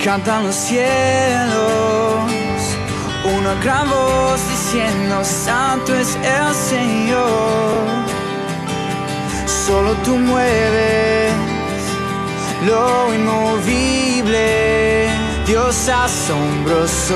Cantan los cielos, una gran voz diciendo: Santo es el Señor. Solo tú mueves lo inmovible, Dios asombroso.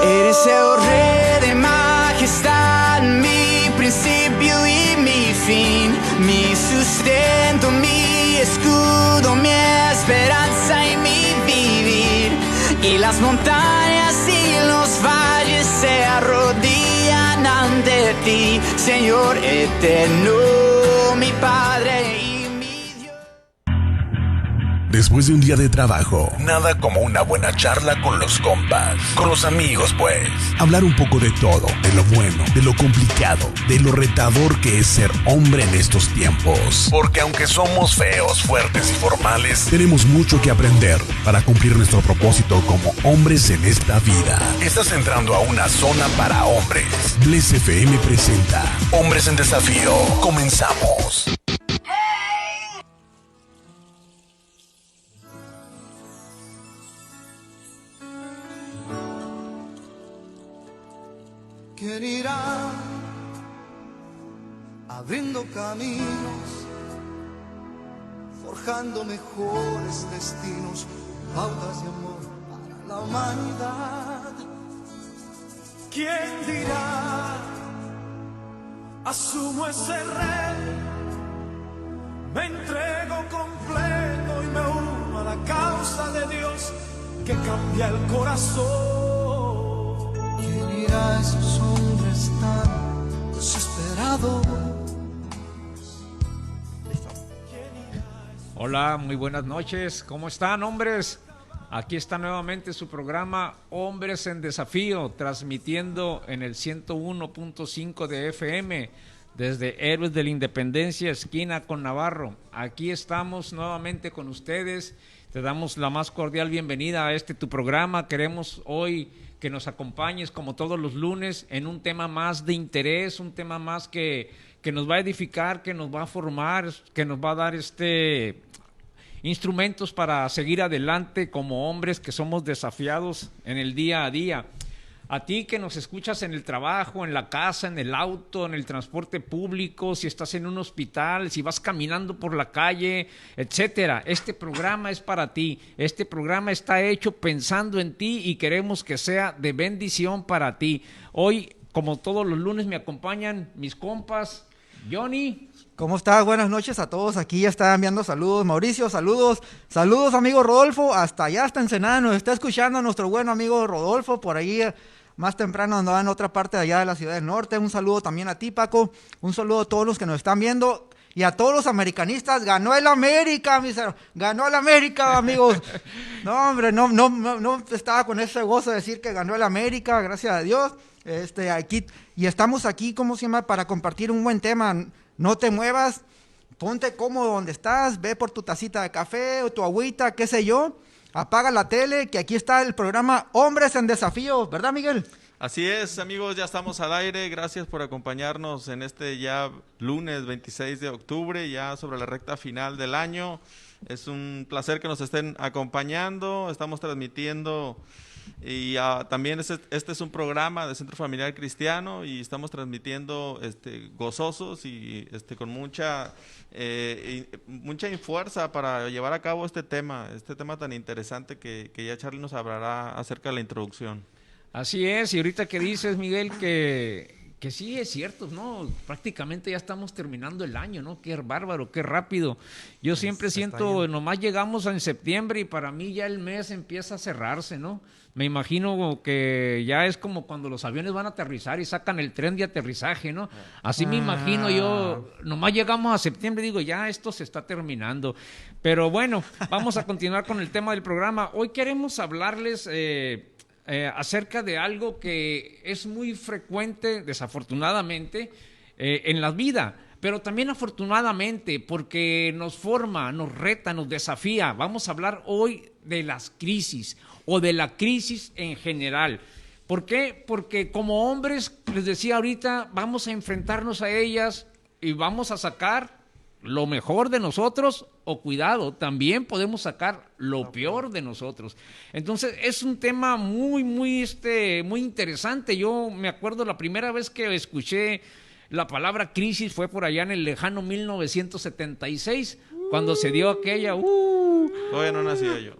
Eres el Rey de majestad, mi principio y mi fin, mi sustento, mi escudo, mi esperanza y mi vivir. Y las montañas y los valles se arrodillan ante ti, Señor eterno, mi Padre y mi Dios. Después de un día de trabajo, nada como una buena charla con los compas, con los amigos pues. Hablar un poco de todo, de lo bueno, de lo complicado, de lo retador que es ser hombre en estos tiempos. Porque aunque somos feos, fuertes y formales, tenemos mucho que aprender para cumplir nuestro propósito como hombres en esta vida. Estás entrando a una zona para hombres. Bless FM presenta Hombres en Desafío. Comenzamos. ¿Quién irá abriendo caminos, forjando mejores destinos, pautas de amor para la humanidad? ¿Quién dirá: asumo ese rey, me entrego completo y me uno a la causa de Dios que cambia el corazón? ¿Quién irá a esos hombres tan desesperados? Hola, muy buenas noches. ¿Cómo están, hombres? Aquí está nuevamente su programa Hombres en Desafío, transmitiendo en el 101.5 de FM desde Héroes de la Independencia, esquina con Navarro. Aquí estamos nuevamente con ustedes. Te damos la más cordial bienvenida a tu programa. Queremos hoy que nos acompañes como todos los lunes en un tema más de interés, un tema más que nos va a edificar, que nos va a formar, que nos va a dar instrumentos para seguir adelante como hombres que somos desafiados en el día a día. A ti que nos escuchas en el trabajo, en la casa, en el auto, en el transporte público, si estás en un hospital, si vas caminando por la calle, etcétera. Este programa es para ti. Este programa está hecho pensando en ti y queremos que sea de bendición para ti. Hoy, como todos los lunes, me acompañan mis compas. Johnny. ¿Cómo estás? Buenas noches a todos. Aquí ya está enviando saludos. Mauricio, saludos. Saludos, amigo Rodolfo. Hasta allá, hasta Ensenada. Nos está escuchando nuestro buen amigo Rodolfo. Por ahí más temprano andaba en otra parte de allá de la ciudad del norte. Un saludo también a ti, Paco. Un saludo a todos los que nos están viendo. Y a todos los americanistas. Ganó el América, mis hermanos. Ganó el América, amigos. No, hombre, no estaba con ese gozo de decir que ganó el América. Gracias a Dios. Aquí, y estamos aquí, ¿cómo se llama? Para compartir un buen tema. No te muevas, ponte cómodo donde estás, ve por tu tacita de café o tu agüita, qué sé yo, apaga la tele, que aquí está el programa Hombres en Desafío, ¿verdad, Miguel? Así es, amigos, ya estamos al aire. Gracias por acompañarnos en ya lunes 26 de octubre, ya sobre la recta final del año. Es un placer que nos estén acompañando. Estamos transmitiendo y también este es un programa de Centro Familiar Cristiano y estamos transmitiendo gozosos y con mucha fuerza para llevar a cabo este tema tan interesante que ya Charlie nos hablará acerca de la introducción. Así es, y ahorita que dices, Miguel, que sí es cierto, ¿no? Prácticamente ya estamos terminando el año, ¿no? Qué bárbaro, qué rápido. Yo siempre siento, nomás llegamos en septiembre y para mí ya el mes empieza a cerrarse, ¿no? Me imagino que ya es como cuando los aviones van a aterrizar y sacan el tren de aterrizaje, ¿no? Así me imagino yo, nomás llegamos a septiembre y digo, ya esto se está terminando. Pero bueno, vamos a continuar con el tema del programa. Hoy queremos hablarles acerca de algo que es muy frecuente, desafortunadamente, en la vida, pero también afortunadamente, porque nos forma, nos reta, nos desafía. Vamos a hablar hoy de las crisis o de la crisis en general. ¿Por qué? Porque como hombres, les decía ahorita, vamos a enfrentarnos a ellas y vamos a sacar lo mejor de nosotros o cuidado, también podemos sacar lo peor de nosotros. Entonces es un tema muy interesante. Yo me acuerdo la primera vez que escuché la palabra crisis fue por allá en el lejano 1976, cuando se dio aquella... Todavía no nacía yo.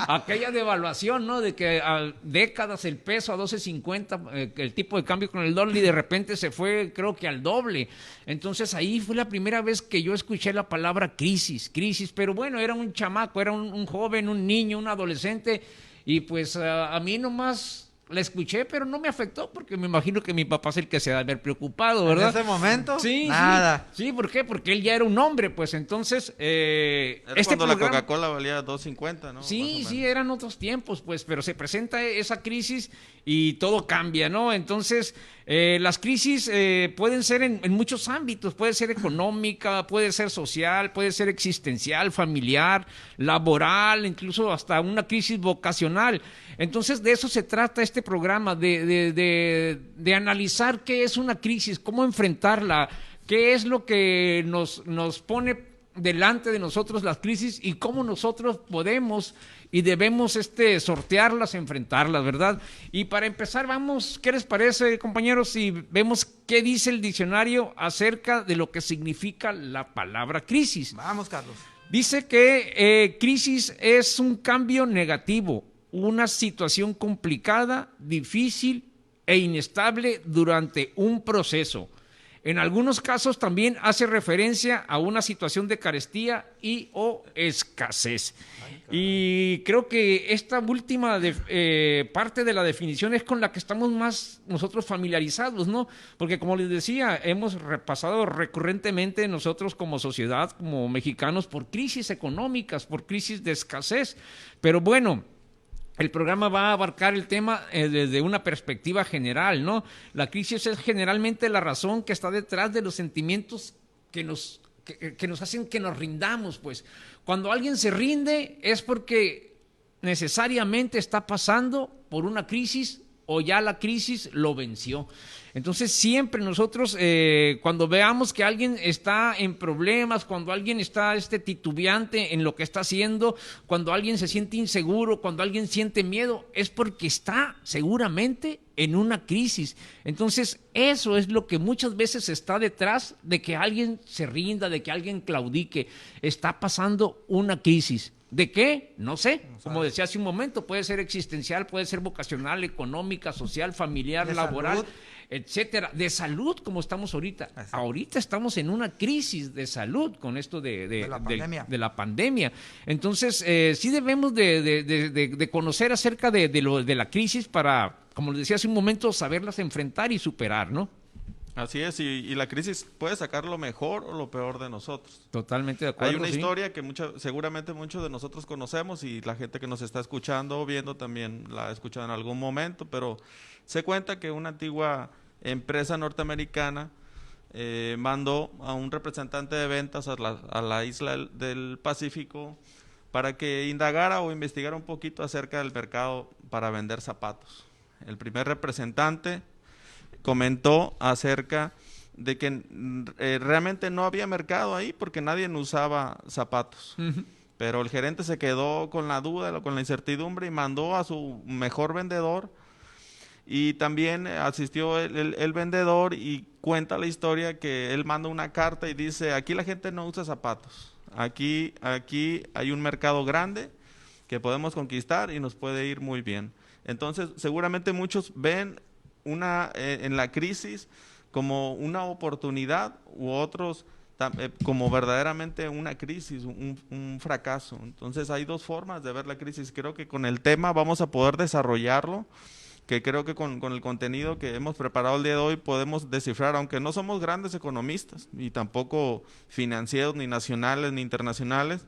aquella devaluación, ¿no? De que a décadas el peso a 12.50, el tipo de cambio con el dólar, y de repente se fue, creo que al doble. Entonces ahí fue la primera vez que yo escuché la palabra crisis, pero bueno, era un chamaco, era un joven, un niño, un adolescente, y pues a mí nomás la escuché, pero no me afectó, porque me imagino que mi papá es el que se ha de haber preocupado, ¿verdad? En ese momento, sí, nada. Sí, ¿por qué? Porque él ya era un hombre, pues entonces... Era cuando la Coca-Cola valía $2.50, ¿no? Sí, eran otros tiempos, pues, pero se presenta esa crisis y todo cambia, ¿no? Entonces, las crisis pueden ser en muchos ámbitos, puede ser económica, puede ser social, puede ser existencial, familiar, laboral, incluso hasta una crisis vocacional. Entonces, de eso se trata este programa, de analizar qué es una crisis, cómo enfrentarla, qué es lo que nos pone delante de nosotros las crisis y cómo nosotros podemos y debemos sortearlas, enfrentarlas, ¿verdad? Y para empezar, vamos, ¿qué les parece, compañeros, si vemos qué dice el diccionario acerca de lo que significa la palabra crisis? Vamos, Carlos. Dice que crisis es un cambio negativo, una situación complicada, difícil e inestable durante un proceso. En algunos casos también hace referencia a una situación de carestía y o escasez. Y creo que esta última parte de la definición es con la que estamos más nosotros familiarizados, ¿no? Porque como les decía, hemos repasado recurrentemente nosotros como sociedad, como mexicanos, por crisis económicas, por crisis de escasez. Pero bueno, el programa va a abarcar el tema desde una perspectiva general, ¿no? La crisis es generalmente la razón que está detrás de los sentimientos que nos hacen que nos rindamos, pues. Cuando alguien se rinde es porque necesariamente está pasando por una crisis o ya la crisis lo venció. Entonces siempre nosotros cuando veamos que alguien está en problemas, cuando alguien está titubeante en lo que está haciendo, cuando alguien se siente inseguro, cuando alguien siente miedo, es porque está seguramente en una crisis. Entonces eso es lo que muchas veces está detrás de que alguien se rinda, de que alguien claudique. Está pasando una crisis. ¿De qué? No sé. Como decía hace un momento, puede ser existencial, puede ser vocacional, económica, social, familiar, laboral, etcétera. De salud, como estamos ahorita. Exacto. Ahorita estamos en una crisis de salud con esto de la pandemia. Entonces, sí debemos de conocer acerca de la crisis para, como les decía hace un momento, saberlas enfrentar y superar, ¿no? Así es, y la crisis puede sacar lo mejor o lo peor de nosotros. Totalmente de acuerdo. Hay una historia que seguramente muchos de nosotros conocemos y la gente que nos está escuchando o viendo también la ha escuchado en algún momento, pero se cuenta que una antigua empresa norteamericana mandó a un representante de ventas a la isla del Pacífico para que indagara o investigara un poquito acerca del mercado para vender zapatos. El primer representante comentó acerca de que realmente no había mercado ahí porque nadie usaba zapatos. Uh-huh. Pero el gerente se quedó con la duda, con la incertidumbre y mandó a su mejor vendedor. Y también asistió el vendedor y cuenta la historia que él manda una carta y dice, aquí la gente no usa zapatos. Aquí hay un mercado grande que podemos conquistar y nos puede ir muy bien. Entonces, seguramente muchos ven en la crisis como una oportunidad u otros como verdaderamente una crisis, un fracaso. Entonces hay dos formas de ver la crisis. Creo que con el tema vamos a poder desarrollarlo, que creo que con el contenido que hemos preparado el día de hoy podemos descifrar, aunque no somos grandes economistas, ni tampoco financieros, ni nacionales, ni internacionales.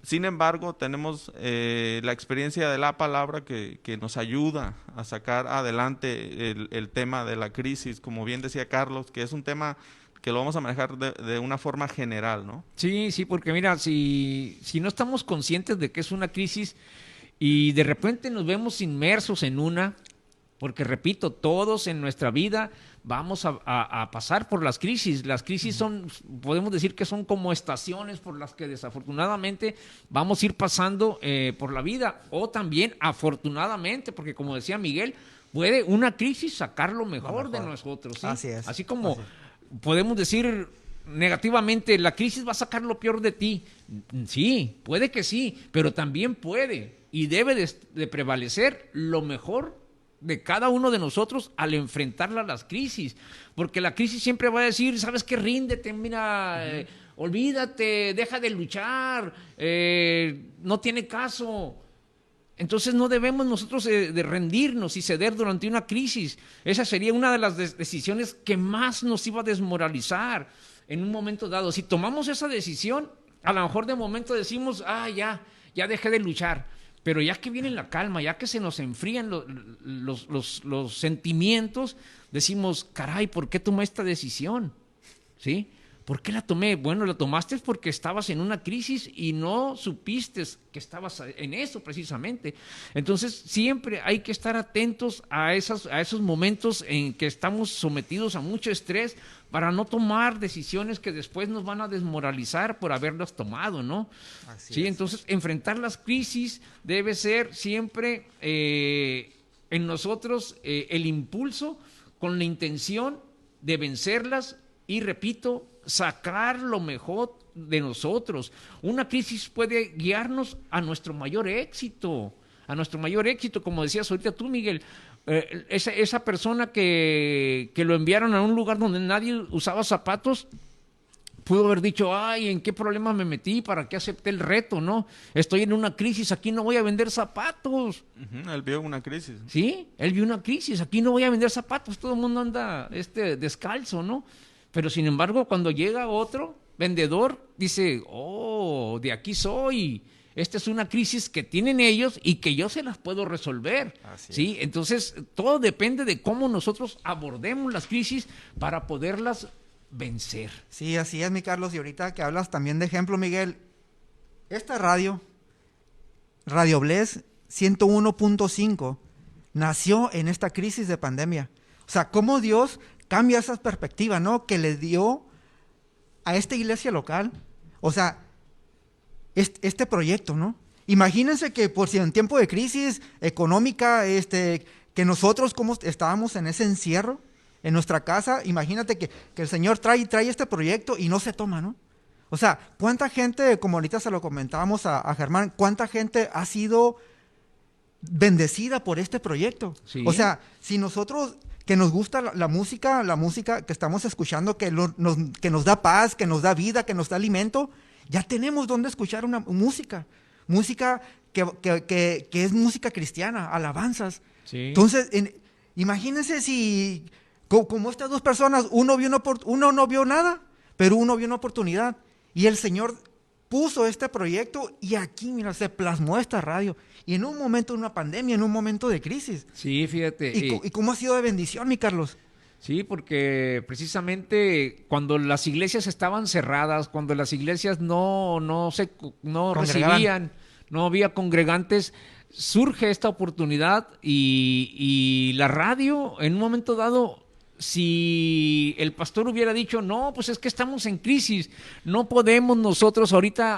Sin embargo, tenemos la experiencia de la palabra que nos ayuda a sacar adelante el tema de la crisis, como bien decía Carlos, que es un tema que lo vamos a manejar de una forma general, ¿no? Sí, porque mira, si no estamos conscientes de que es una crisis y de repente nos vemos inmersos en una, porque repito, todos en nuestra vida vamos a pasar por las crisis. Las crisis son, podemos decir que son como estaciones por las que desafortunadamente vamos a ir pasando por la vida, o también afortunadamente, porque como decía Miguel, puede una crisis sacar lo mejor de nosotros, ¿sí? Así es. Así como podemos decir negativamente, la crisis va a sacar lo peor de ti. Sí, puede que sí, pero también puede y debe de prevalecer lo mejor de cada uno de nosotros al enfrentar las crisis, porque la crisis siempre va a decir, ¿sabes qué? Ríndete, mira, olvídate, deja de luchar, no tiene caso. Entonces no debemos nosotros de rendirnos y ceder durante una crisis. Esa sería una de las decisiones que más nos iba a desmoralizar en un momento dado. Si tomamos esa decisión, a lo mejor de momento decimos, ya dejé de luchar. Pero ya que viene la calma, ya que se nos enfrían los sentimientos, decimos, caray, ¿por qué tomé esta decisión? ¿Sí? ¿Por qué la tomé? Bueno, la tomaste porque estabas en una crisis y no supiste que estabas en eso precisamente. Entonces, siempre hay que estar atentos a esos momentos en que estamos sometidos a mucho estrés para no tomar decisiones que después nos van a desmoralizar por haberlas tomado, ¿no? Así Sí, es. entonces, enfrentar las crisis debe ser siempre en nosotros el impulso con la intención de vencerlas y, repito, sacar lo mejor de nosotros. Una crisis puede guiarnos a nuestro mayor éxito, como decías ahorita tú, Miguel. Esa persona que lo enviaron a un lugar donde nadie usaba zapatos, pudo haber dicho, ay, ¿en qué problema me metí? ¿Para qué acepté el reto? No, estoy en una crisis, aquí no voy a vender zapatos. Él vio una crisis. Sí, él vio una crisis, aquí no voy a vender zapatos, todo el mundo anda descalzo, ¿no? Pero sin embargo, cuando llega otro vendedor, dice, oh, de aquí soy. Esta es una crisis que tienen ellos y que yo se las puedo resolver. ¿Sí? Entonces, todo depende de cómo nosotros abordemos las crisis para poderlas vencer. Sí, así es, mi Carlos. Y ahorita que hablas también de ejemplo, Miguel, esta Radio Bless 101.5, nació en esta crisis de pandemia. O sea, cómo Dios cambia esa perspectiva, ¿no? Que le dio a esta iglesia local. O sea, este proyecto, ¿no? Imagínense que por si en tiempo de crisis económica, que nosotros como estábamos en ese encierro, en nuestra casa, imagínate que el Señor trae este proyecto y no se toma, ¿no? O sea, ¿cuánta gente, como ahorita se lo comentábamos a Germán, cuánta gente ha sido bendecida por este proyecto? Sí. O sea, si nosotros, que nos gusta la música que estamos escuchando, que nos da paz, que nos da vida, que nos da alimento, ya tenemos donde escuchar una música que es música cristiana, alabanzas. Sí. Entonces, imagínense si, como estas dos personas, uno no vio nada, pero uno vio una oportunidad. Y el Señor puso este proyecto y aquí, mira, se plasmó esta radio. Y en un momento de una pandemia, en un momento de crisis. Sí, fíjate. ¿Y cómo ha sido de bendición, mi Carlos? Sí, porque precisamente cuando las iglesias estaban cerradas, cuando las iglesias no recibían, no había congregantes, surge esta oportunidad y la radio, en un momento dado, si el pastor hubiera dicho, no, pues es que estamos en crisis, no podemos nosotros ahorita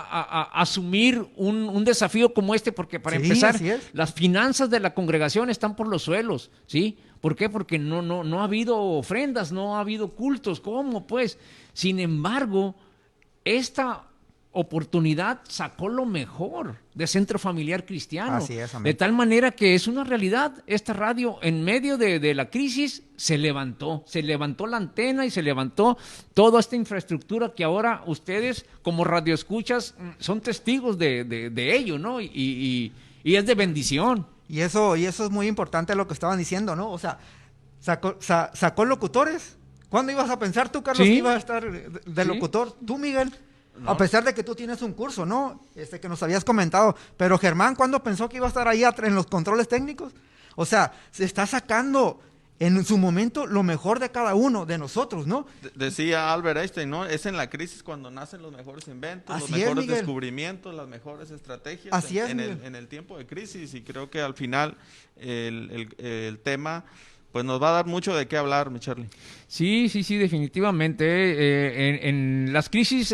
asumir un desafío como este, porque para empezar, las finanzas de la congregación están por los suelos, ¿sí? ¿Por qué? Porque no ha habido ofrendas, no ha habido cultos, ¿cómo pues? Sin embargo, esta oportunidad sacó lo mejor de Centro Familiar Cristiano. Así es, amén. De tal manera que es una realidad. Esta radio, en medio de la crisis, se levantó la antena y se levantó toda esta infraestructura que ahora ustedes, como radioescuchas, son testigos de ello, ¿no? Y es de bendición. Y eso es muy importante lo que estaban diciendo, ¿no? O sea, sacó locutores. ¿Cuándo ibas a pensar tú, Carlos, Sí. que ibas a estar de locutor? Tú, Miguel. No. A pesar de que tú tienes un curso, ¿no? Que nos habías comentado. Pero Germán, ¿cuándo pensó que iba a estar ahí en los controles técnicos? O sea, se está sacando en su momento lo mejor de cada uno de nosotros, ¿no? Decía Albert Einstein, ¿no? Es en la crisis cuando nacen los mejores inventos, Así los mejores es, Miguel. descubrimientos, las mejores estrategias Así es, en Miguel. el tiempo de crisis. Y creo que al final el tema pues nos va a dar mucho de qué hablar, mi Charlie. Sí, definitivamente. En las crisis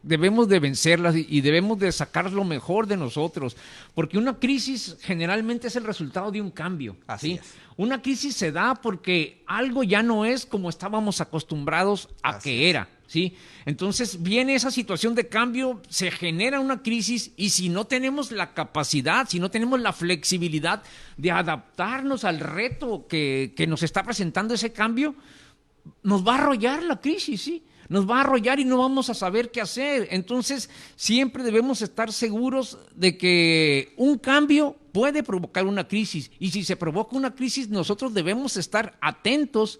debemos de vencerlas y debemos de sacar lo mejor de nosotros, porque una crisis generalmente es el resultado de un cambio. Así ¿sí? es. Una crisis se da porque algo ya no es como estábamos acostumbrados a que era. ¿Sí? Entonces viene esa situación de cambio, se genera una crisis y si no tenemos la capacidad, si no tenemos la flexibilidad de adaptarnos al reto que nos está presentando ese cambio, nos va a arrollar la crisis, ¿sí? Nos va a arrollar y no vamos a saber qué hacer. Entonces siempre debemos estar seguros de que un cambio puede provocar una crisis y si se provoca una crisis nosotros debemos estar atentos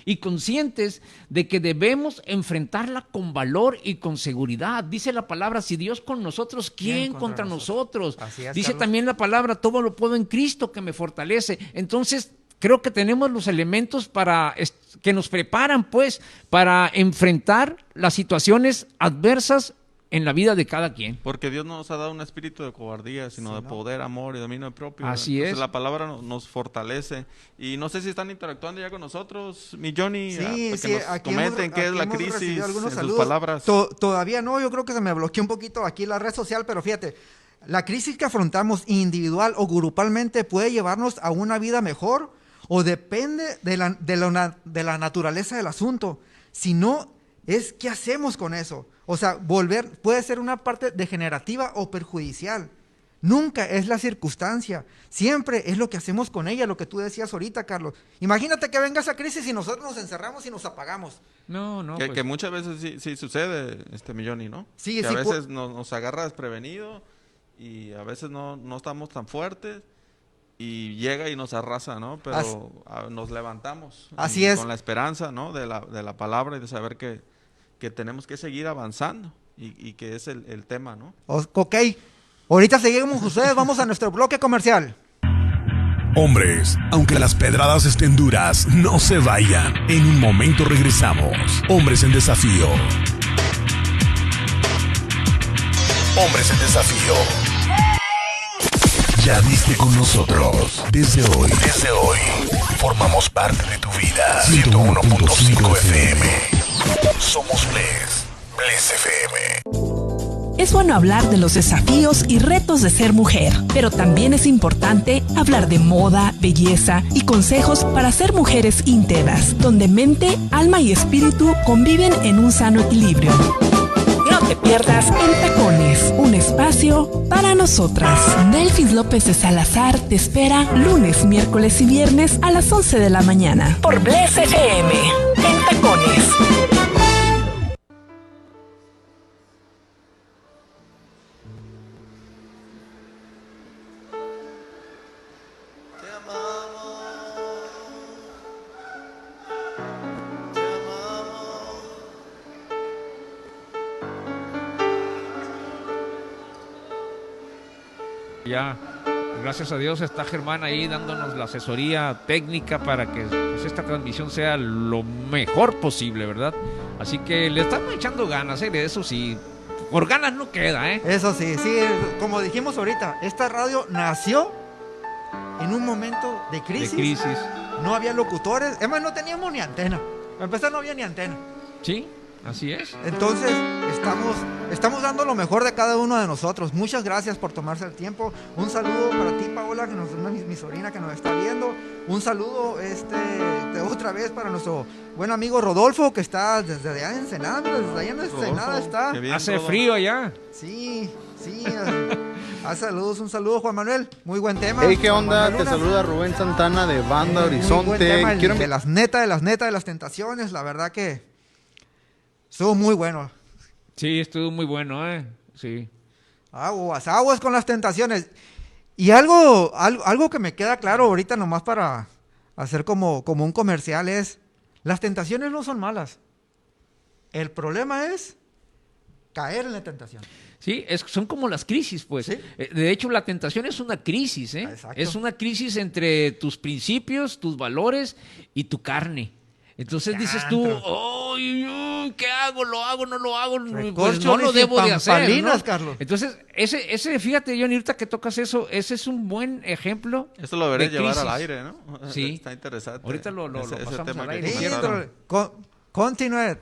y conscientes de que debemos enfrentarla con valor y con seguridad. Dice la palabra, si Dios con nosotros, ¿quién contra nosotros? Así es, Dice Carlos. también la palabra, todo lo puedo en Cristo que me fortalece. Entonces, creo que tenemos los elementos que nos preparan, pues, para enfrentar las situaciones adversas en la vida de cada quien. Porque Dios no nos ha dado un espíritu de cobardía, sino Sí, de ¿no? poder, amor y dominio propio. Así Entonces, es. la palabra nos fortalece. Y no sé si están interactuando ya con nosotros, mi Johnny, Sí, para sí, que nos aquí comenten qué es aquí la hemos crisis recibido algunos en sus saludos. palabras. Todavía no, yo creo que se me bloqueó un poquito aquí la red social, pero fíjate, la crisis que afrontamos individual o grupalmente puede llevarnos a una vida mejor o depende de la naturaleza del asunto. Si no, es qué hacemos con eso. O sea, puede ser una parte degenerativa o perjudicial. Nunca es la circunstancia, siempre es lo que hacemos con ella, lo que tú decías ahorita, Carlos. Imagínate que venga esa crisis y nosotros nos encerramos y nos apagamos. No, Que, pues, que muchas veces sí sucede, mi Johnny, ¿no? Sí, que sí, a veces nos agarra desprevenido y a veces no estamos tan fuertes y llega y nos arrasa, ¿no? Pero nos levantamos. Así es. Con la esperanza, ¿no? De la palabra y de saber que tenemos que seguir avanzando y que es el tema, ¿no? Ok, ahorita seguimos ustedes, vamos a nuestro bloque comercial. Hombres, aunque las pedradas estén duras, no se vayan. En un momento regresamos. Hombres en desafío. Hombres en desafío. Ya diste con nosotros. Desde hoy, formamos parte de tu vida. 101.5 FM. Somos Bless FM. Es bueno hablar de los desafíos y retos de ser mujer, pero también es importante hablar de moda, belleza y consejos para ser mujeres íntegras, donde mente, alma y espíritu conviven en un sano equilibrio. No te pierdas En Tacones, un espacio para nosotras. Delfis López de Salazar te espera lunes, miércoles y viernes a las 11 de la mañana por Bless FM. En Tacones. ya, gracias a Dios, está Germán ahí dándonos la asesoría técnica para que pues, esta transmisión sea lo mejor posible, ¿verdad? Así que le estamos echando ganas, eso sí, por ganas no queda, Eso sí, como dijimos ahorita, esta radio nació en un momento de crisis. De crisis. No había locutores, es más, no teníamos ni antena. Para empezar, no había ni antena. Sí, así es. Entonces, estamos dando lo mejor de cada uno de nosotros. Muchas gracias por tomarse el tiempo. Un saludo para ti, Paola, que mi sobrina que nos está viendo. Un saludo de otra vez para nuestro buen amigo Rodolfo, que está desde allá en Ensenada. Mira, desde allá en Ensenada está. Qué bien, Hace todo. frío allá. Sí. Saludos, un saludo, Juan Manuel. Muy buen tema. Hey, ¿qué Juan onda? Manuel Te Luna. saluda Rubén Santana de Banda Muy buen Horizonte. tema, el Quiero de las netas, tentaciones. La verdad que estuvo muy bueno. Sí, estuvo muy bueno, sí. Aguas con las tentaciones. Y algo que me queda claro ahorita nomás para hacer como un comercial es, las tentaciones no son malas. El problema es caer en la tentación. Sí, son como las crisis, pues. ¿Sí? De hecho, la tentación es una crisis, ¿eh? Exacto. Es una crisis entre tus principios, tus valores y tu carne. Entonces dices tú, ¡ay, qué hago! ¿Lo hago? ¿No lo hago? Pues no lo debo de hacer, ¿no? Carlos. Entonces, ese, fíjate, Johnny, ahorita que tocas eso, ese es un buen ejemplo. Eso lo veré de llevar crisis. al aire, ¿no? Sí. Está interesante. Ahorita lo ese pasamos tema al que aire. Sí, comentaron. continúe.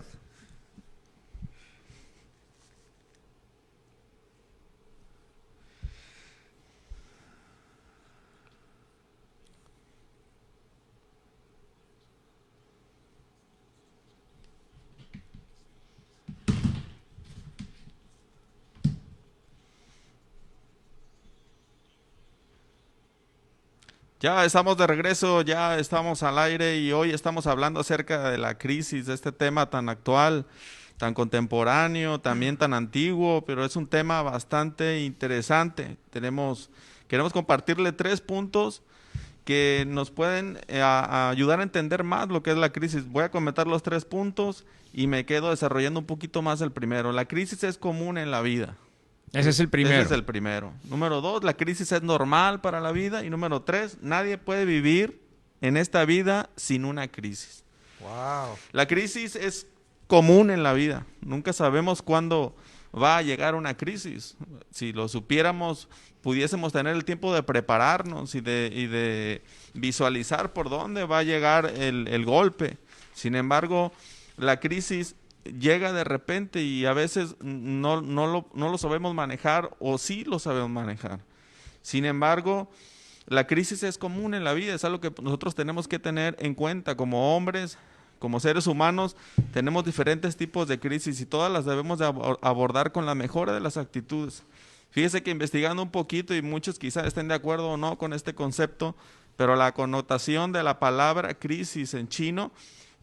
Ya estamos de regreso, ya estamos al aire y hoy estamos hablando acerca de la crisis, de este tema tan actual, tan contemporáneo, también tan antiguo, pero es un tema bastante interesante. Queremos compartirle 3 puntos que nos pueden ayudar a entender más lo que es la crisis. Voy a comentar los 3 puntos y me quedo desarrollando un poquito más el primero. La crisis es común en la vida. Ese es el primero. Ese es el primero. Número 2, la crisis es normal para la vida. Y número 3, nadie puede vivir en esta vida sin una crisis. Wow. La crisis es común en la vida. Nunca sabemos cuándo va a llegar una crisis. Si lo supiéramos, pudiésemos tener el tiempo de prepararnos y de visualizar por dónde va a llegar el golpe. Sin embargo, la crisis llega de repente y a veces no lo sabemos manejar o sí lo sabemos manejar. Sin embargo, la crisis es común en la vida, es algo que nosotros tenemos que tener en cuenta como hombres, como seres humanos. Tenemos diferentes tipos de crisis y todas las debemos de abordar con la mejor de las actitudes. Fíjese que investigando un poquito, y muchos quizás estén de acuerdo o no con este concepto, pero la connotación de la palabra crisis en chino,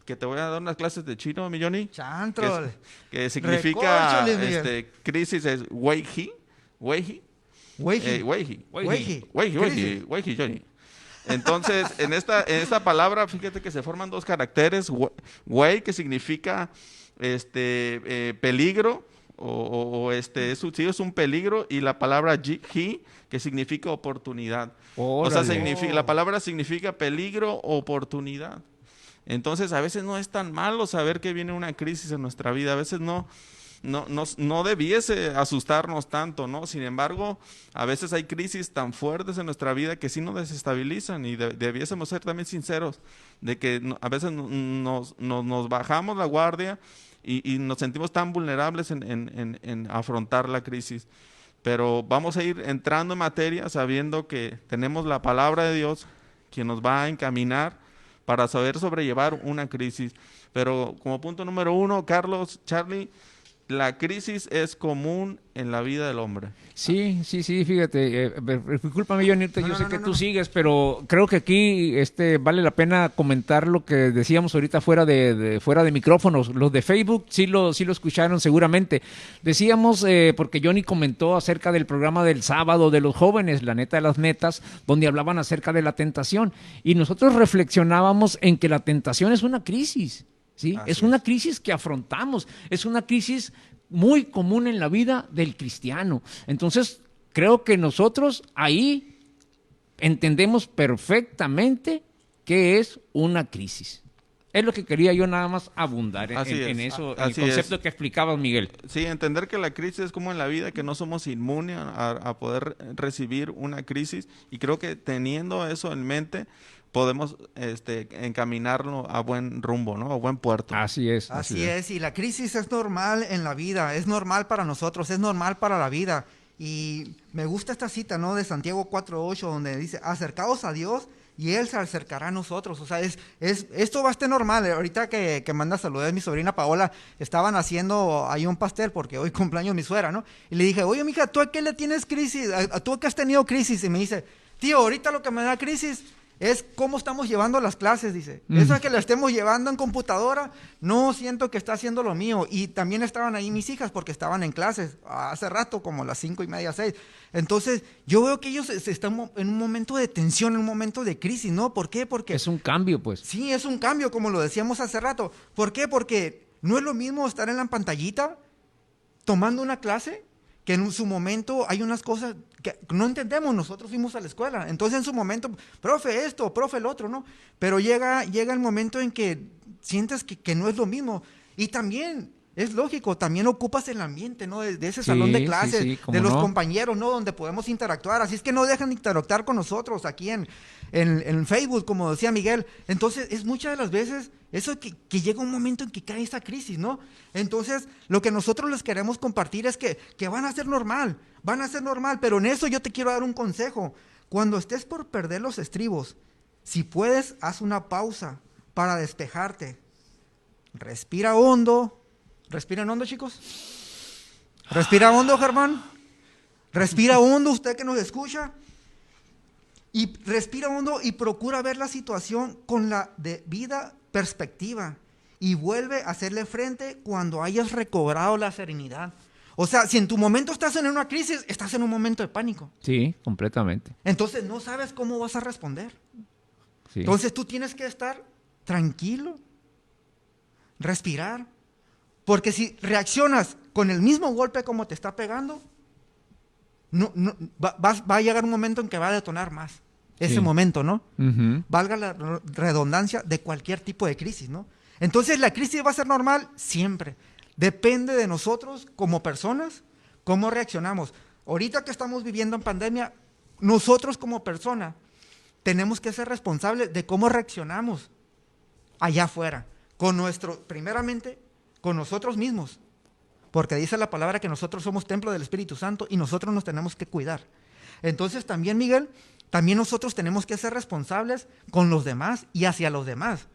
que te voy a dar unas clases de chino, mi Johnny, Chantrol. que significa Recórchale, crisis es weihi, Johnny. Entonces, en esta palabra, fíjate que se forman 2 caracteres, wei, que significa peligro, es un peligro, y la palabra hi, que significa oportunidad. Órale. O sea, la palabra significa peligro, oportunidad. Entonces, a veces no es tan malo saber que viene una crisis en nuestra vida. A veces no debiese asustarnos tanto, ¿no? Sin embargo, a veces hay crisis tan fuertes en nuestra vida que sí nos desestabilizan, y debiésemos ser también sinceros de que a veces nos bajamos la guardia y nos sentimos tan vulnerables en afrontar la crisis. Pero vamos a ir entrando en materia sabiendo que tenemos la palabra de Dios que nos va a encaminar para saber sobrellevar una crisis. Pero como punto número 1, Carlos, Charlie, la crisis es común en la vida del hombre. Sí, fíjate, discúlpame, Johnny, yo sé que tú sigues, pero creo que aquí vale la pena comentar lo que decíamos ahorita fuera de micrófonos. Los de Facebook sí lo escucharon seguramente. Decíamos, porque Johnny comentó acerca del programa del sábado de los jóvenes, la neta de las netas, donde hablaban acerca de la tentación, y nosotros reflexionábamos en que la tentación es una crisis. ¿Sí? Es una crisis que afrontamos, es una crisis muy común en la vida del cristiano. Entonces, creo que nosotros ahí entendemos perfectamente qué es una crisis. Es lo que quería yo nada más abundar en eso, en el concepto que explicabas, Miguel. Sí, entender que la crisis es como en la vida, que no somos inmunes a poder recibir una crisis, y creo que teniendo eso en mente podemos encaminarlo a buen rumbo, ¿no? A buen puerto. Así es. Así es, y la crisis es normal en la vida, es normal para nosotros, es normal para la vida. Y me gusta esta cita, ¿no? De Santiago 4:8, donde dice, acercaos a Dios y Él se acercará a nosotros. O sea, esto va a estar normal. Ahorita que manda saludos, mi sobrina Paola, estaban haciendo ahí un pastel, porque hoy cumpleaños mi suegra, ¿no? Y le dije, oye, mija, ¿tú a qué le tienes crisis? ¿Tú a qué has tenido crisis? Y me dice, tío, ahorita lo que me da crisis es cómo estamos llevando las clases, dice. Eso es que la estemos llevando en computadora, no siento que está haciendo lo mío. Y también estaban ahí mis hijas porque estaban en clases hace rato, como las 5:30, 6. Entonces, yo veo que ellos están en un momento de tensión, en un momento de crisis, ¿no? ¿Por qué? Porque es un cambio, pues. Sí, es un cambio, como lo decíamos hace rato. ¿Por qué? Porque no es lo mismo estar en la pantallita tomando una clase que en su momento hay unas cosas que no entendemos, nosotros fuimos a la escuela, entonces en su momento, profe esto, profe el otro, ¿no? Pero llega el momento en que sientes que no es lo mismo, y también es lógico, también ocupas el ambiente, ¿no? De ese salón de clases, de los compañeros, ¿no? Donde podemos interactuar, así es que no dejan de interactuar con nosotros aquí en Facebook, como decía Miguel. Entonces, es muchas de las veces eso que llega un momento en que cae esa crisis, ¿no? Entonces, lo que nosotros les queremos compartir es que van a ser normal, pero en eso yo te quiero dar un consejo. Cuando estés por perder los estribos, si puedes, haz una pausa para despejarte. Respira hondo. ¿Respiran hondo, chicos? ¿Respira hondo, Germán? ¿Respira hondo usted que nos escucha? Y respira hondo y procura ver la situación con la debida perspectiva y vuelve a hacerle frente cuando hayas recobrado la serenidad. O sea, si en tu momento estás en una crisis, estás en un momento de pánico. Sí, completamente. Entonces no sabes cómo vas a responder. Sí. Entonces tú tienes que estar tranquilo, respirar. Porque si reaccionas con el mismo golpe como te está pegando, va a llegar un momento en que va a detonar más. Ese momento, ¿no? Uh-huh. Valga la redundancia de cualquier tipo de crisis, ¿no? Entonces la crisis va a ser normal siempre. Depende de nosotros como personas, cómo reaccionamos. Ahorita que estamos viviendo en pandemia, nosotros como persona tenemos que ser responsables de cómo reaccionamos allá afuera. Primeramente, con nosotros mismos, porque dice la palabra que nosotros somos templo del Espíritu Santo y nosotros nos tenemos que cuidar. Entonces también, Miguel, también nosotros tenemos que ser responsables con los demás y hacia los demás.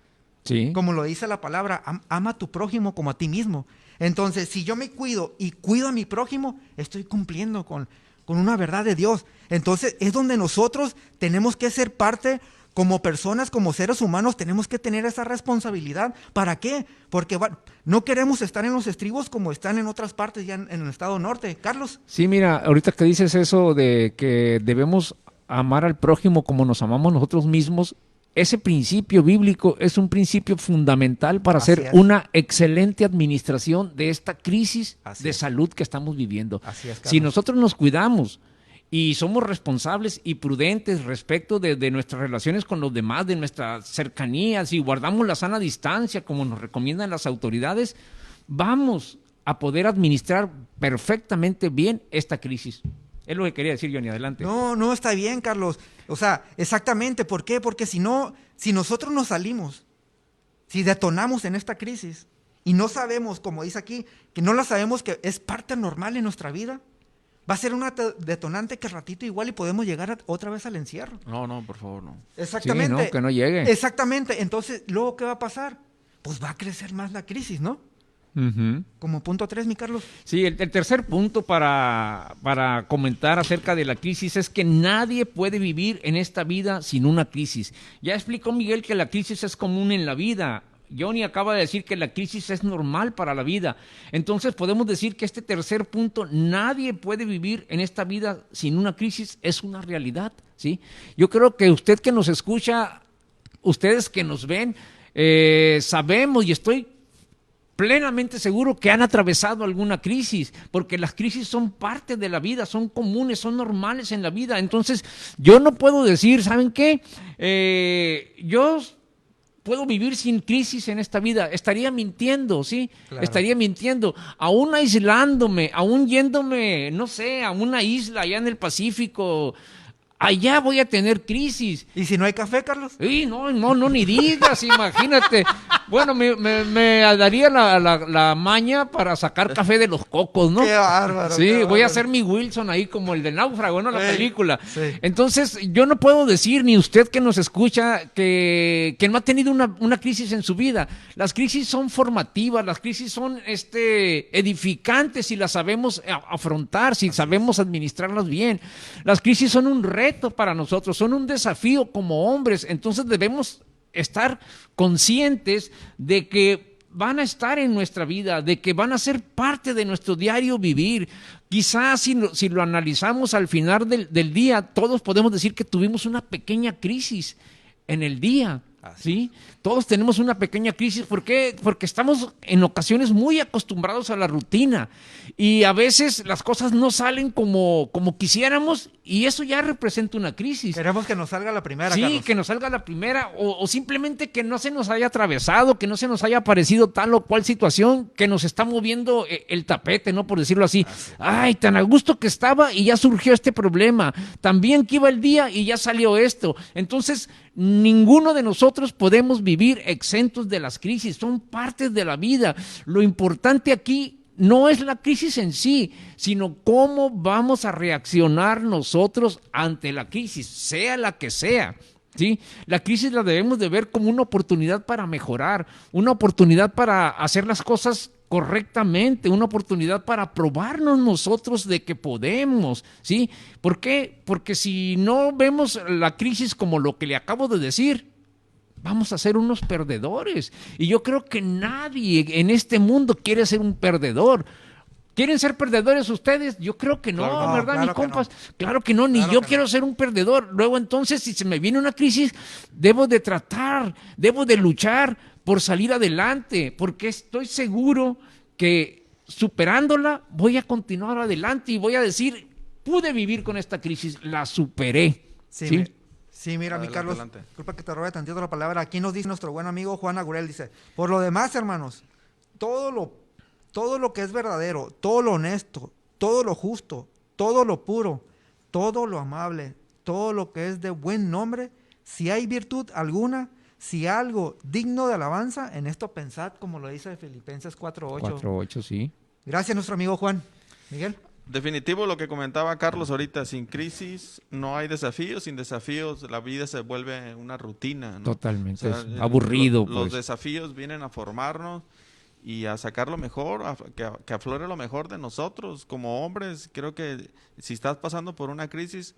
Sí. Como lo dice la palabra, ama a tu prójimo como a ti mismo. Entonces, si yo me cuido y cuido a mi prójimo, estoy cumpliendo con una verdad de Dios. Entonces, es donde nosotros tenemos que ser parte. Como personas, como seres humanos, tenemos que tener esa responsabilidad. ¿Para qué? Porque no queremos estar en los estribos como están en otras partes ya en el estado norte. Carlos. Sí, mira, ahorita que dices eso de que debemos amar al prójimo como nos amamos nosotros mismos, ese principio bíblico es un principio fundamental para hacer una excelente administración de esta crisis de salud que estamos viviendo. Así es, Carlos. Si nosotros nos cuidamos y somos responsables y prudentes respecto de nuestras relaciones con los demás, de nuestras cercanías, y guardamos la sana distancia como nos recomiendan las autoridades, vamos a poder administrar perfectamente bien esta crisis. Es lo que quería decir, Johnny, adelante. No, está bien, Carlos. O sea, exactamente. ¿Por qué? Porque si nosotros nos salimos, si detonamos en esta crisis y no sabemos, como dice aquí, que no la sabemos que es parte normal en nuestra vida, va a ser una detonante que ratito igual y podemos llegar otra vez al encierro. No, por favor, no. Exactamente. Sí, no, que no llegue. Exactamente. Entonces, ¿luego qué va a pasar? Pues va a crecer más la crisis, ¿no? Uh-huh. Como punto 3, mi Carlos. Sí, el tercer punto para comentar acerca de la crisis es que nadie puede vivir en esta vida sin una crisis. Ya explicó Miguel que la crisis es común en la vida. Johnny acaba de decir que la crisis es normal para la vida. Entonces podemos decir que este tercer punto, nadie puede vivir en esta vida sin una crisis, es una realidad, ¿sí? Yo creo que usted que nos escucha, ustedes que nos ven, sabemos y estoy plenamente seguro que han atravesado alguna crisis, porque las crisis son parte de la vida, son comunes, son normales en la vida. Entonces yo no puedo decir, ¿saben qué? Yo puedo vivir sin crisis en esta vida. Estaría mintiendo, ¿sí? Claro. Estaría mintiendo. Aún aislándome, aún yéndome, no sé, a una isla allá en el Pacífico, allá voy a tener crisis. ¿Y si no hay café, Carlos? Sí, no, ni digas, imagínate. Bueno, me daría la maña para sacar café de los cocos, ¿no? ¡Qué bárbaro! Sí, qué voy bárbaro. a hacer mi Wilson ahí como el de Náufrago, ¿no? La película. Sí. Entonces, yo no puedo decir, ni usted que nos escucha, que no ha tenido una crisis en su vida. Las crisis son formativas, las crisis son edificantes si las sabemos afrontar, si sabemos administrarlas bien. Las crisis son un reto para nosotros, son un desafío como hombres. Entonces debemos estar conscientes de que van a estar en nuestra vida, de que van a ser parte de nuestro diario vivir. Quizás si lo analizamos al final del día, todos podemos decir que tuvimos una pequeña crisis en el día, ¿sí? Todos tenemos una pequeña crisis. ¿Por qué? Porque estamos en ocasiones muy acostumbrados a la rutina y a veces las cosas no salen como quisiéramos y eso ya representa una crisis. Queremos que nos salga la primera, Sí, Carlos. que nos salga la primera o simplemente que no se nos haya atravesado, que no se nos haya aparecido tal o cual situación que nos está moviendo el tapete, ¿no? Por decirlo así. Ay, tan a gusto que estaba y ya surgió este problema. También que iba el día y ya salió esto. Entonces, ninguno de nosotros podemos vivir exentos de las crisis. Son partes de la vida. Lo importante aquí no es la crisis en sí, sino cómo vamos a reaccionar nosotros ante la crisis, sea la que sea. ¿Sí? La crisis la debemos de ver como una oportunidad para mejorar, una oportunidad para hacer las cosas correctamente, una oportunidad para probarnos nosotros de que podemos, ¿sí? ¿Por qué? Porque si no vemos la crisis como lo que le acabo de decir, vamos a ser unos perdedores. Y yo creo que nadie en este mundo quiere ser un perdedor. ¿Quieren ser perdedores ustedes? Yo creo que no, Claro, ¿verdad, claro mi que compas? no. Claro que no, ni Claro yo que quiero no. ser un perdedor. Luego entonces, si se me viene una crisis, debo de tratar, debo de luchar por salir adelante, porque estoy seguro que superándola voy a continuar adelante y voy a decir, pude vivir con esta crisis, la superé. Sí, ¿Sí? sí, mira, mi Adelante, Carlos, adelante. disculpa que te robe tantito la palabra. Aquí nos dice nuestro buen amigo Juan Agurel, dice, por lo demás, hermanos, todo lo que es verdadero, todo lo honesto, todo lo justo, todo lo puro, todo lo amable, todo lo que es de buen nombre, si hay virtud alguna, si algo digno de alabanza, en esto pensad, como lo dice Filipenses 4:8. 4-8, sí. Gracias, nuestro amigo Juan. Miguel. Definitivo lo que comentaba Carlos ahorita, sin crisis no hay desafíos, sin desafíos la vida se vuelve una rutina, ¿no? Totalmente, O sea, es aburrido. Los Pues. desafíos vienen a formarnos y a sacar lo mejor, que aflore lo mejor de nosotros como hombres. Creo que si estás pasando por una crisis,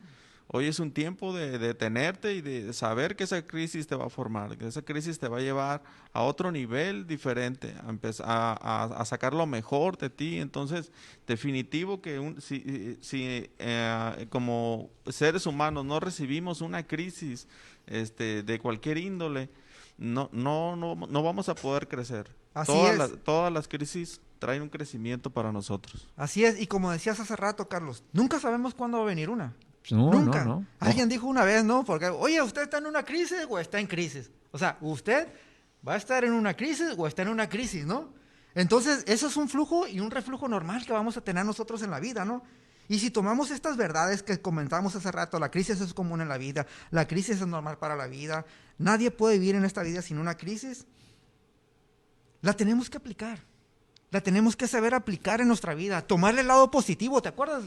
hoy es un tiempo de detenerte y de saber que esa crisis te va a formar, que esa crisis te va a llevar a otro nivel diferente, a empezar a sacar lo mejor de ti. Entonces, definitivo que si como seres humanos no recibimos una crisis de cualquier índole, no vamos a poder crecer. Así Todas es. todas las crisis traen un crecimiento para nosotros. Así es, y como decías hace rato, Carlos, nunca sabemos cuándo va a venir una. No, Nunca. no. Alguien dijo una vez, ¿no? Porque, oye, ¿usted está en una crisis o está en crisis? O sea, ¿usted va a estar en una crisis o está en una crisis, no? Entonces, eso es un flujo y un reflujo normal que vamos a tener nosotros en la vida, ¿no? Y si tomamos estas verdades que comentamos hace rato, la crisis es común en la vida, la crisis es normal para la vida, nadie puede vivir en esta vida sin una crisis, la tenemos que aplicar. La tenemos que saber aplicar en nuestra vida, tomarle el lado positivo. ¿Te acuerdas,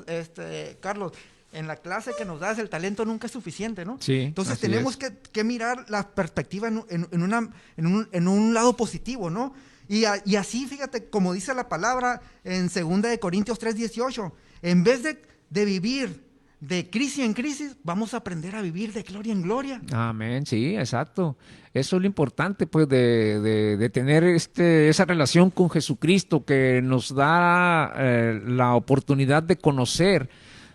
Carlos? En la clase que nos das, el talento nunca es suficiente, ¿no? Sí, Entonces así tenemos que mirar la perspectiva en un lado positivo, ¿no? Y así, fíjate, como dice la palabra en 2 Corintios 3:18, en vez de vivir de crisis en crisis, vamos a aprender a vivir de gloria en gloria. Amén, sí, exacto. Eso es lo importante, pues, de tener esa relación con Jesucristo que nos da la oportunidad de conocer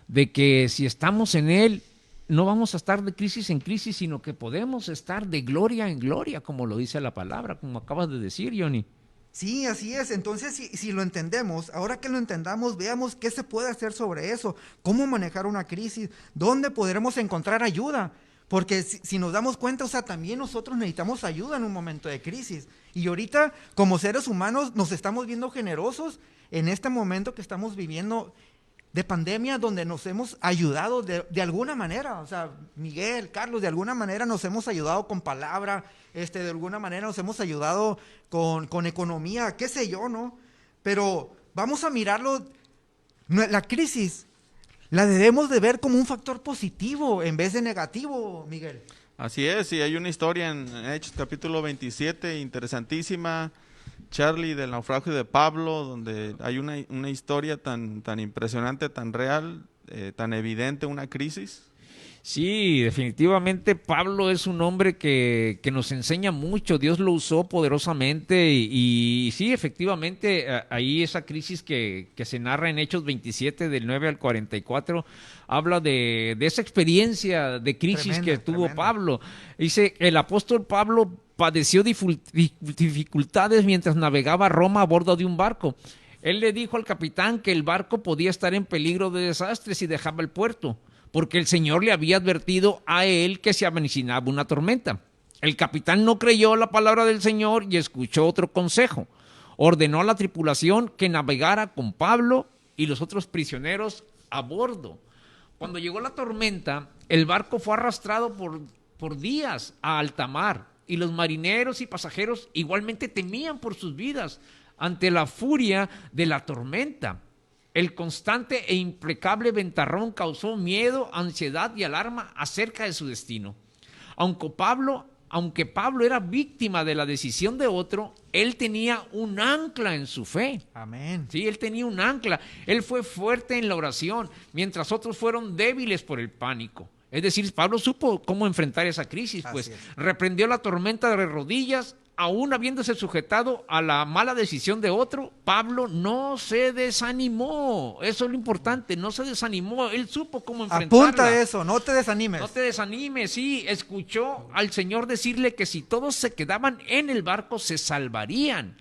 de que si estamos en Él, no vamos a estar de crisis en crisis, sino que podemos estar de gloria en gloria, como lo dice la palabra, como acabas de decir, Johnny. Sí, así es. Entonces, si lo entendemos, ahora que lo entendamos, veamos qué se puede hacer sobre eso, cómo manejar una crisis, dónde podremos encontrar ayuda. Porque si nos damos cuenta, o sea, también nosotros necesitamos ayuda en un momento de crisis. Y ahorita, como seres humanos, nos estamos viendo generosos en este momento que estamos viviendo de pandemia, donde nos hemos ayudado de alguna manera. O sea, Miguel, Carlos, de alguna manera nos hemos ayudado con palabra, de alguna manera nos hemos ayudado con economía, qué sé yo, ¿no? Pero vamos a mirarlo, la crisis la debemos de ver como un factor positivo en vez de negativo, Miguel. Así es, y hay una historia en Hechos capítulo 27, interesantísima, Charlie, del naufragio de Pablo, donde hay una historia tan impresionante, tan real, tan evidente, una crisis. Sí, definitivamente Pablo es un hombre que nos enseña mucho, Dios lo usó poderosamente y sí, efectivamente, ahí esa crisis que se narra en Hechos 27 del 9 al 44, habla de esa experiencia de crisis que tuvo Pablo. Dice, el apóstol Pablo padeció dificultades mientras navegaba a Roma a bordo de un barco. Él le dijo al capitán que el barco podía estar en peligro de desastre si dejaba el puerto, porque el Señor le había advertido a él que se avecinaba una tormenta. El capitán no creyó la palabra del Señor y escuchó otro consejo. Ordenó a la tripulación que navegara con Pablo y los otros prisioneros a bordo. Cuando llegó la tormenta, el barco fue arrastrado por días a alta mar y los marineros y pasajeros igualmente temían por sus vidas ante la furia de la tormenta. El constante e implacable ventarrón causó miedo, ansiedad y alarma acerca de su destino. Aunque Pablo era víctima de la decisión de otro, él tenía un ancla en su fe. Amén. Sí, él tenía un ancla. Él fue fuerte en la oración, mientras otros fueron débiles por el pánico. Es decir, Pablo supo cómo enfrentar esa crisis, pues reprendió la tormenta de rodillas. Aún habiéndose sujetado a la mala decisión de otro, Pablo no se desanimó. Eso es lo importante, no se desanimó. Él supo cómo enfrentarla. Apunta eso, no te desanimes. No te desanimes, sí. Escuchó al Señor decirle que si todos se quedaban en el barco, se salvarían.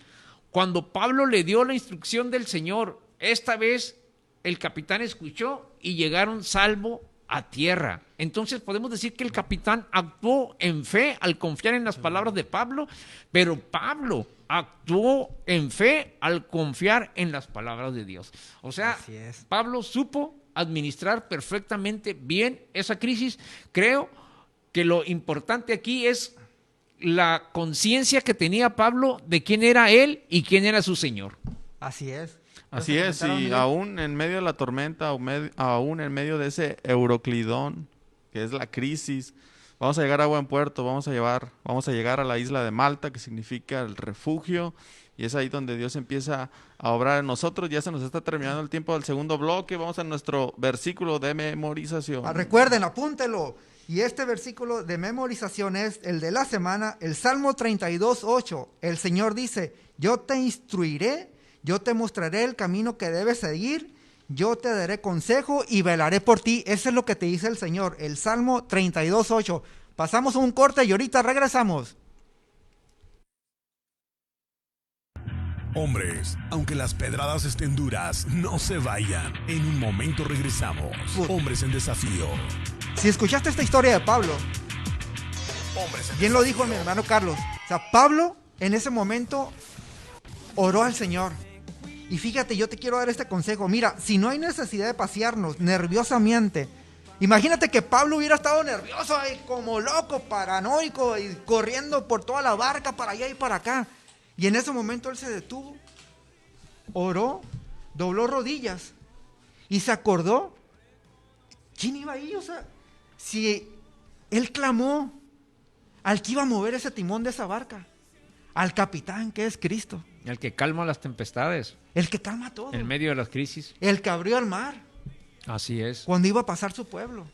Cuando Pablo le dio la instrucción del Señor, esta vez el capitán escuchó y llegaron salvo a tierra. Entonces podemos decir que el capitán actuó en fe al confiar en las palabras de Pablo, pero Pablo actuó en fe al confiar en las palabras de Dios. O sea, Pablo supo administrar perfectamente bien esa crisis. Creo que lo importante aquí es la conciencia que tenía Pablo de quién era él y quién era su Señor. Así es. Así es, y aún en medio de la tormenta, aún en medio de ese Euroclidón, que es la crisis, vamos a llegar a buen puerto, vamos a llegar a la isla de Malta, que significa el refugio, y es ahí donde Dios empieza a obrar en nosotros. Ya se nos está terminando el tiempo del segundo bloque, vamos a nuestro versículo de memorización. Recuerden, apúntelo. Y este versículo de memorización es el de la semana, el Salmo 32:8. El Señor dice, yo te instruiré, yo te mostraré el camino que debes seguir, yo te daré consejo y velaré por ti. Eso es lo que te dice el Señor, el Salmo 32:8. Pasamos un corte y ahorita regresamos. Hombres, aunque las pedradas estén duras, no se vayan. En un momento regresamos. Hombres en Desafío. Si escuchaste esta historia de Pablo, bien lo dijo mi hermano Carlos. O sea, Pablo en ese momento oró al Señor. Y fíjate, yo te quiero dar este consejo. Mira, si no hay necesidad de pasearnos nerviosamente, imagínate que Pablo hubiera estado nervioso ahí, como loco, paranoico, y corriendo por toda la barca para allá y para acá. Y en ese momento él se detuvo, oró, dobló rodillas y se acordó. ¿Quién iba ahí? O sea, si él clamó al que iba a mover ese timón de esa barca, al capitán que es Cristo. El que calma las tempestades. El que calma todo. En medio de las crisis. El que abrió el mar. Así es. Cuando iba a pasar su pueblo.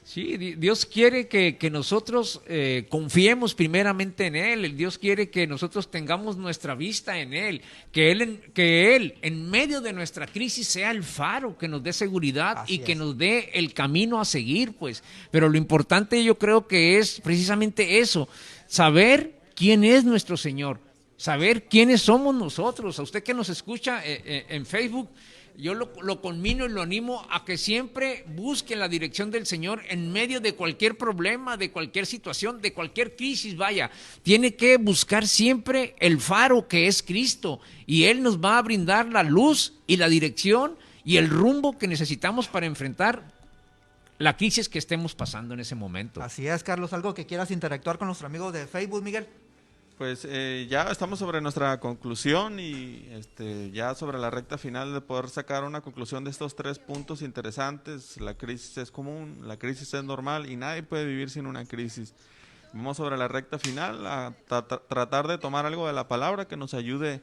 Sí, Dios quiere que nosotros confiemos primeramente en Él. Dios quiere que nosotros tengamos nuestra vista en Él. Que Él, en medio de nuestra crisis, sea el faro que nos dé seguridad. Así y que nos dé el camino a seguir, pues. Pero lo importante yo creo que es precisamente eso. Saber quién es nuestro Señor. Saber quiénes somos nosotros. A usted que nos escucha en Facebook, yo lo conmino y lo animo a que siempre busque la dirección del Señor en medio de cualquier problema, de cualquier situación, de cualquier crisis. Vaya, tiene que buscar siempre el faro que es Cristo, y Él nos va a brindar la luz y la dirección y el rumbo que necesitamos para enfrentar la crisis que estemos pasando en ese momento. Así es, Carlos. ¿Algo que quieras interactuar con nuestro amigo de Facebook, Miguel? Pues ya estamos sobre nuestra conclusión y ya sobre la recta final de poder sacar una conclusión de estos 3 puntos interesantes. La crisis es común, la crisis es normal y nadie puede vivir sin una crisis. Vamos sobre la recta final a tratar de tomar algo de la palabra que nos ayude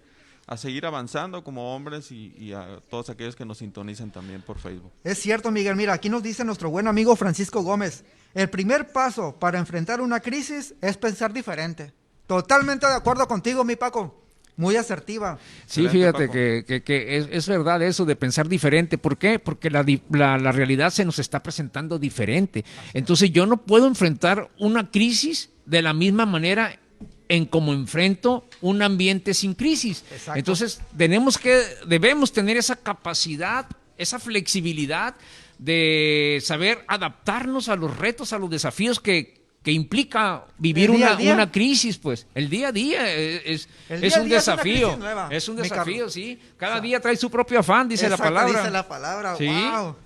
seguir avanzando como hombres y a todos aquellos que nos sintonizan también por Facebook. Es cierto, Miguel. Mira, aquí nos dice nuestro buen amigo Francisco Gómez, el primer paso para enfrentar una crisis es pensar diferente. Totalmente de acuerdo contigo, mi Paco. Muy asertiva. Sí, fíjate que es verdad eso de pensar diferente. ¿Por qué? Porque la realidad se nos está presentando diferente. Entonces yo no puedo enfrentar una crisis de la misma manera en como enfrento un ambiente sin crisis. Exacto. Entonces debemos tener esa capacidad, esa flexibilidad de saber adaptarnos a los retos, a los desafíos que implica vivir una crisis, pues. El día a día es un desafío. Es un desafío, sí. Cada día trae su propio afán, dice la palabra. Dice la palabra, sí. Wow.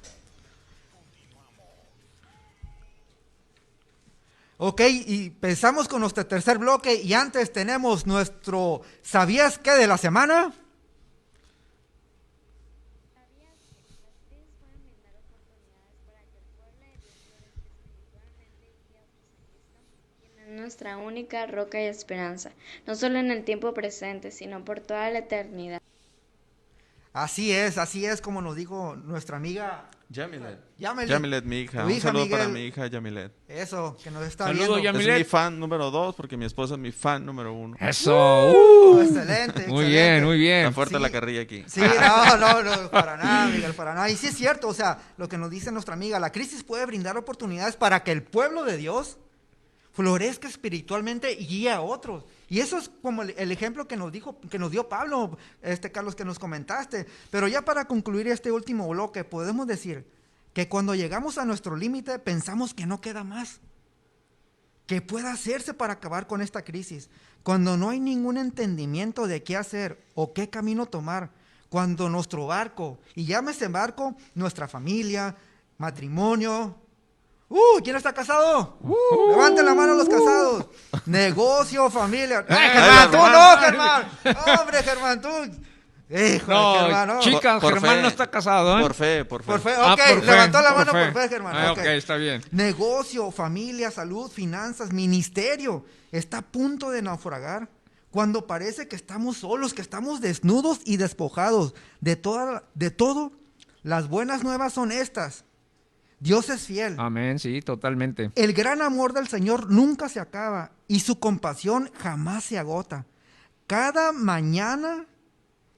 Ok, y pensamos con nuestro tercer bloque y antes tenemos nuestro ¿sabías qué de la semana? Nuestra única roca y esperanza, no solo en el tiempo presente, sino por toda la eternidad. Así es como nos dijo nuestra amiga Yamilet, mi hija. Tu Un hija, saludo Miguel. para mi hija Yamilet. Eso, que nos está Saludo, viendo. Yamilet. Es mi fan número 2 porque mi esposa es mi fan número 1. Eso. Excelente. Muy bien, muy bien. Está fuerte Sí. la carrilla aquí. Sí, no, para nada, Miguel, para nada. Y sí es cierto, o sea, lo que nos dice nuestra amiga, la crisis puede brindar oportunidades para que el pueblo de Dios florezca espiritualmente y guíe a otros. Y eso es como el ejemplo que nos dio Pablo, Carlos, que nos comentaste. Pero ya para concluir este último bloque, podemos decir que cuando llegamos a nuestro límite pensamos que no queda más, que pueda hacerse para acabar con esta crisis. Cuando no hay ningún entendimiento de qué hacer o qué camino tomar, cuando nuestro barco, y llámese barco, nuestra familia, matrimonio, ¿quién está casado? Levanten la mano los casados. Negocio, familia. Germán, tú no, Germán. Hombre, Germán, tú. Hijo No, de Germán, no. chicas, Por Germán fe. no está casado, ¿eh? Por fe. Por fe, Ah, ok, por fe, levantó la por mano fe. por fe, Germán. Ok, está bien. Negocio, familia, salud, finanzas, ministerio. Está a punto de naufragar. Cuando parece que estamos solos, que estamos desnudos y despojados de todo, las buenas nuevas son estas. Dios es fiel. Amén, sí, totalmente. El gran amor del Señor nunca se acaba y su compasión jamás se agota. Cada mañana,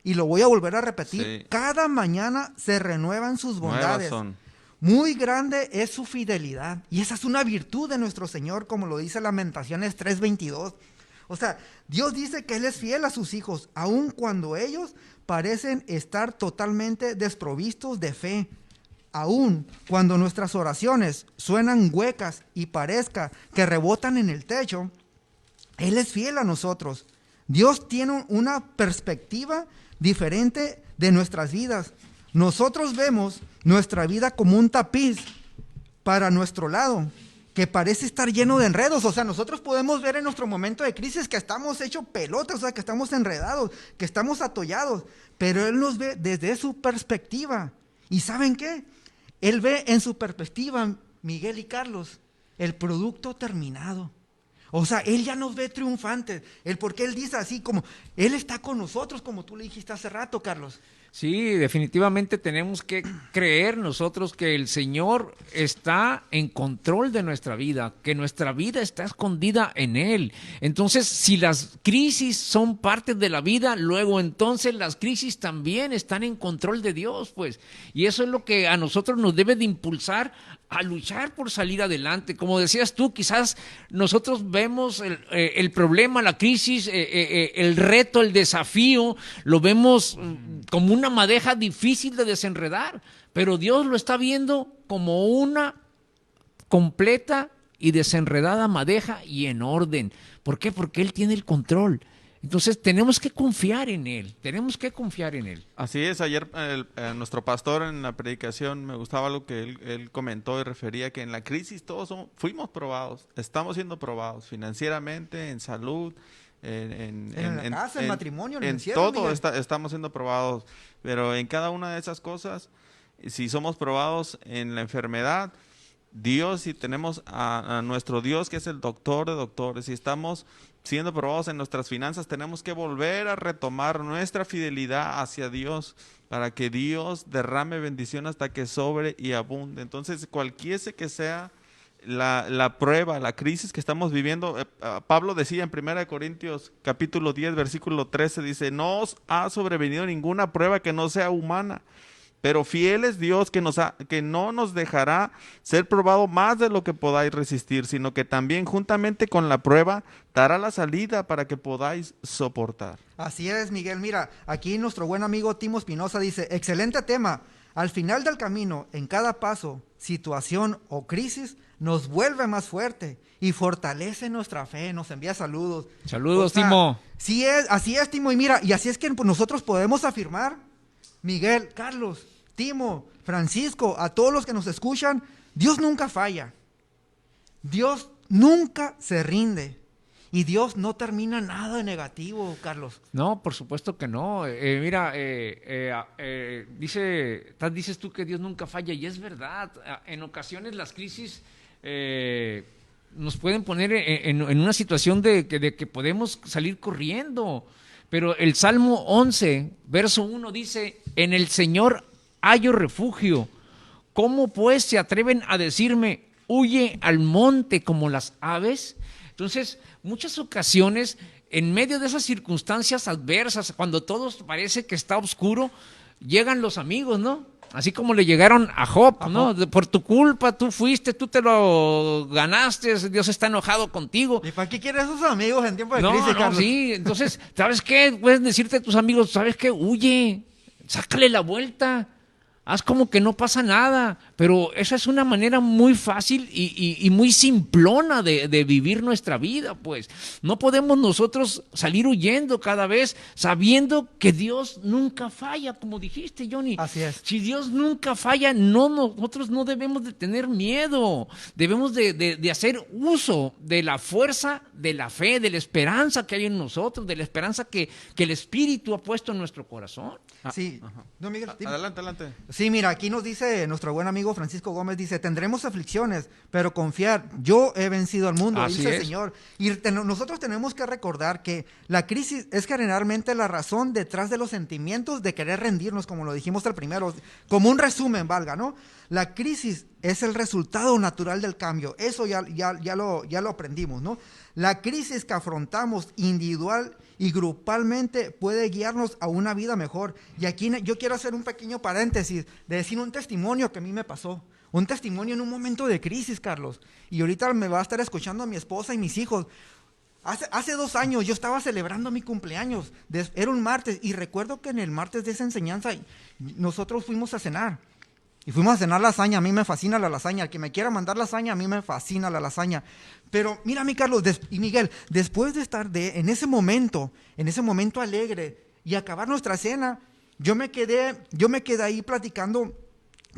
y lo voy a volver a repetir, Sí. cada mañana se renuevan sus bondades. Nuevas son. Muy grande es su fidelidad. Y esa es una virtud de nuestro Señor, como lo dice Lamentaciones 3:22. O sea, Dios dice que Él es fiel a sus hijos, aun cuando ellos parecen estar totalmente desprovistos de fe. Aun cuando nuestras oraciones suenan huecas y parezca que rebotan en el techo, Él es fiel a nosotros. Dios tiene una perspectiva diferente de nuestras vidas. Nosotros vemos nuestra vida como un tapiz para nuestro lado, que parece estar lleno de enredos. O sea, nosotros podemos ver en nuestro momento de crisis que estamos hechos pelotas, o sea, que estamos enredados, que estamos atollados, pero Él nos ve desde su perspectiva. ¿Y saben qué? Él ve en su perspectiva, Miguel y Carlos, el producto terminado. O sea, Él ya nos ve triunfantes. Porque Él dice así como, Él está con nosotros, como tú le dijiste hace rato, Carlos. Sí, definitivamente tenemos que creer nosotros que el Señor está en control de nuestra vida, que nuestra vida está escondida en Él. Entonces, si las crisis son parte de la vida, luego entonces las crisis también están en control de Dios, pues. Y eso es lo que a nosotros nos debe de impulsar a luchar por salir adelante. Como decías tú, quizás nosotros vemos el problema, la crisis, el reto, el desafío, lo vemos como una madeja difícil de desenredar, pero Dios lo está viendo como una completa y desenredada madeja y en orden. ¿Por qué? Porque Él tiene el control. Entonces tenemos que confiar en Él, Así es, ayer nuestro pastor en la predicación me gustaba lo que él comentó y refería que en la crisis todos fuimos probados, estamos siendo probados financieramente, en salud, en la casa, en matrimonio, en el en cielo, todo Miguel. estamos siendo probados, pero en cada una de esas cosas, si somos probados en la enfermedad, Dios, y tenemos a nuestro Dios que es el doctor de doctores, y estamos siendo probados en nuestras finanzas, tenemos que volver a retomar nuestra fidelidad hacia Dios para que Dios derrame bendición hasta que sobre y abunde. Entonces, cualquiera que sea la prueba, la crisis que estamos viviendo, Pablo decía en 1 Corintios capítulo 10, versículo 13, dice, no os ha sobrevenido ninguna prueba que no sea humana, pero fiel es Dios que no nos dejará ser probado más de lo que podáis resistir, sino que también juntamente con la prueba dará la salida para que podáis soportar. Así es, Miguel. Mira, aquí nuestro buen amigo Timo Espinosa dice, excelente tema. Al final del camino, en cada paso, situación o crisis, nos vuelve más fuerte y fortalece nuestra fe. Nos envía saludos. Saludos, Timo. Sí es, así es, Timo. Y mira, y así es que nosotros podemos afirmar, Miguel, Carlos, Timo, Francisco, a todos los que nos escuchan, Dios nunca falla. Dios nunca se rinde. Y Dios no termina nada de negativo, Carlos. No, por supuesto que no. Mira, dices tú que Dios nunca falla, y es verdad. En ocasiones las crisis nos pueden poner en una situación de que podemos salir corriendo. Pero el Salmo 11, verso 1 dice, en el Señor hallo refugio. ¿Cómo pues se atreven a decirme, huye al monte como las aves? Entonces, muchas ocasiones, en medio de esas circunstancias adversas, cuando todo parece que está oscuro, llegan los amigos, ¿no? Así como le llegaron a Job, ¿no? Por tu culpa, tú fuiste, tú te lo ganaste, Dios está enojado contigo. ¿Y para qué quieres esos amigos en tiempo de crisis, Carlos? Sí, entonces, ¿sabes qué? Puedes decirte a tus amigos, ¿sabes qué? Huye, sácale la vuelta, haz como que no pasa nada. Pero esa es una manera muy fácil y muy simplona de vivir nuestra vida, pues. No podemos nosotros salir huyendo cada vez sabiendo que Dios nunca falla, como dijiste, Johnny. Así es. Si Dios nunca falla, nosotros no debemos de tener miedo. Debemos de hacer uso de la fuerza, de la fe, de la esperanza que hay en nosotros, de la esperanza que el Espíritu ha puesto en nuestro corazón. Sí. No, Miguel, Adelante. Sí, mira, aquí nos dice nuestro buen amigo Francisco Gómez, dice, tendremos aflicciones, pero confiar, yo he vencido al mundo, Así dice es. el Señor. Y nosotros tenemos que recordar que la crisis es generalmente la razón detrás de los sentimientos de querer rendirnos, como lo dijimos al primero, como un resumen, valga, ¿no? La crisis es el resultado natural del cambio, eso ya lo aprendimos, ¿no? La crisis que afrontamos individual y grupalmente puede guiarnos a una vida mejor. Y aquí yo quiero hacer un pequeño paréntesis, de decir un testimonio que a mí me pasó. Un testimonio en un momento de crisis, Carlos. Y ahorita me va a estar escuchando mi esposa y mis hijos. Hace 2 años yo estaba celebrando mi cumpleaños. Era un martes. Y recuerdo que en el martes de esa enseñanza nosotros fuimos a cenar. Y fuimos a cenar lasaña. A mí me fascina la lasaña. El que me quiera mandar lasaña, a mí me fascina la lasaña. Pero mira, mi Carlos y Miguel, después de estar en ese momento alegre y acabar nuestra cena, yo me quedé ahí platicando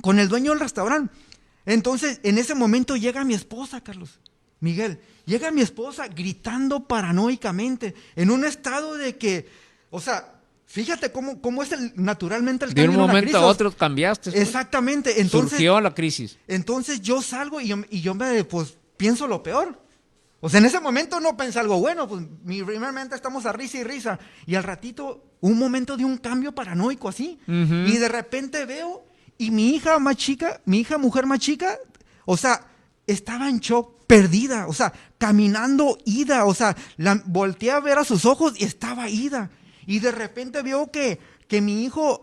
con el dueño del restaurante. Entonces, en ese momento llega mi esposa, Carlos, Miguel, llega mi esposa gritando paranoicamente, en un estado de que, o sea, fíjate cómo es naturalmente el cambio. De un momento a otro cambiaste. Pues. Exactamente. Entonces, surgió la crisis. Entonces yo salgo y yo pues pienso lo peor. O sea, en ese momento no pensé algo bueno, pues primeramente estamos a risa y risa. Y al ratito, un momento de un cambio paranoico así. Uh-huh. Y de repente veo, y mi hija mujer más chica, o sea, estaba en shock, perdida, o sea, caminando ida, o sea, volteé a ver a sus ojos y estaba ida. Y de repente veo que mi hijo,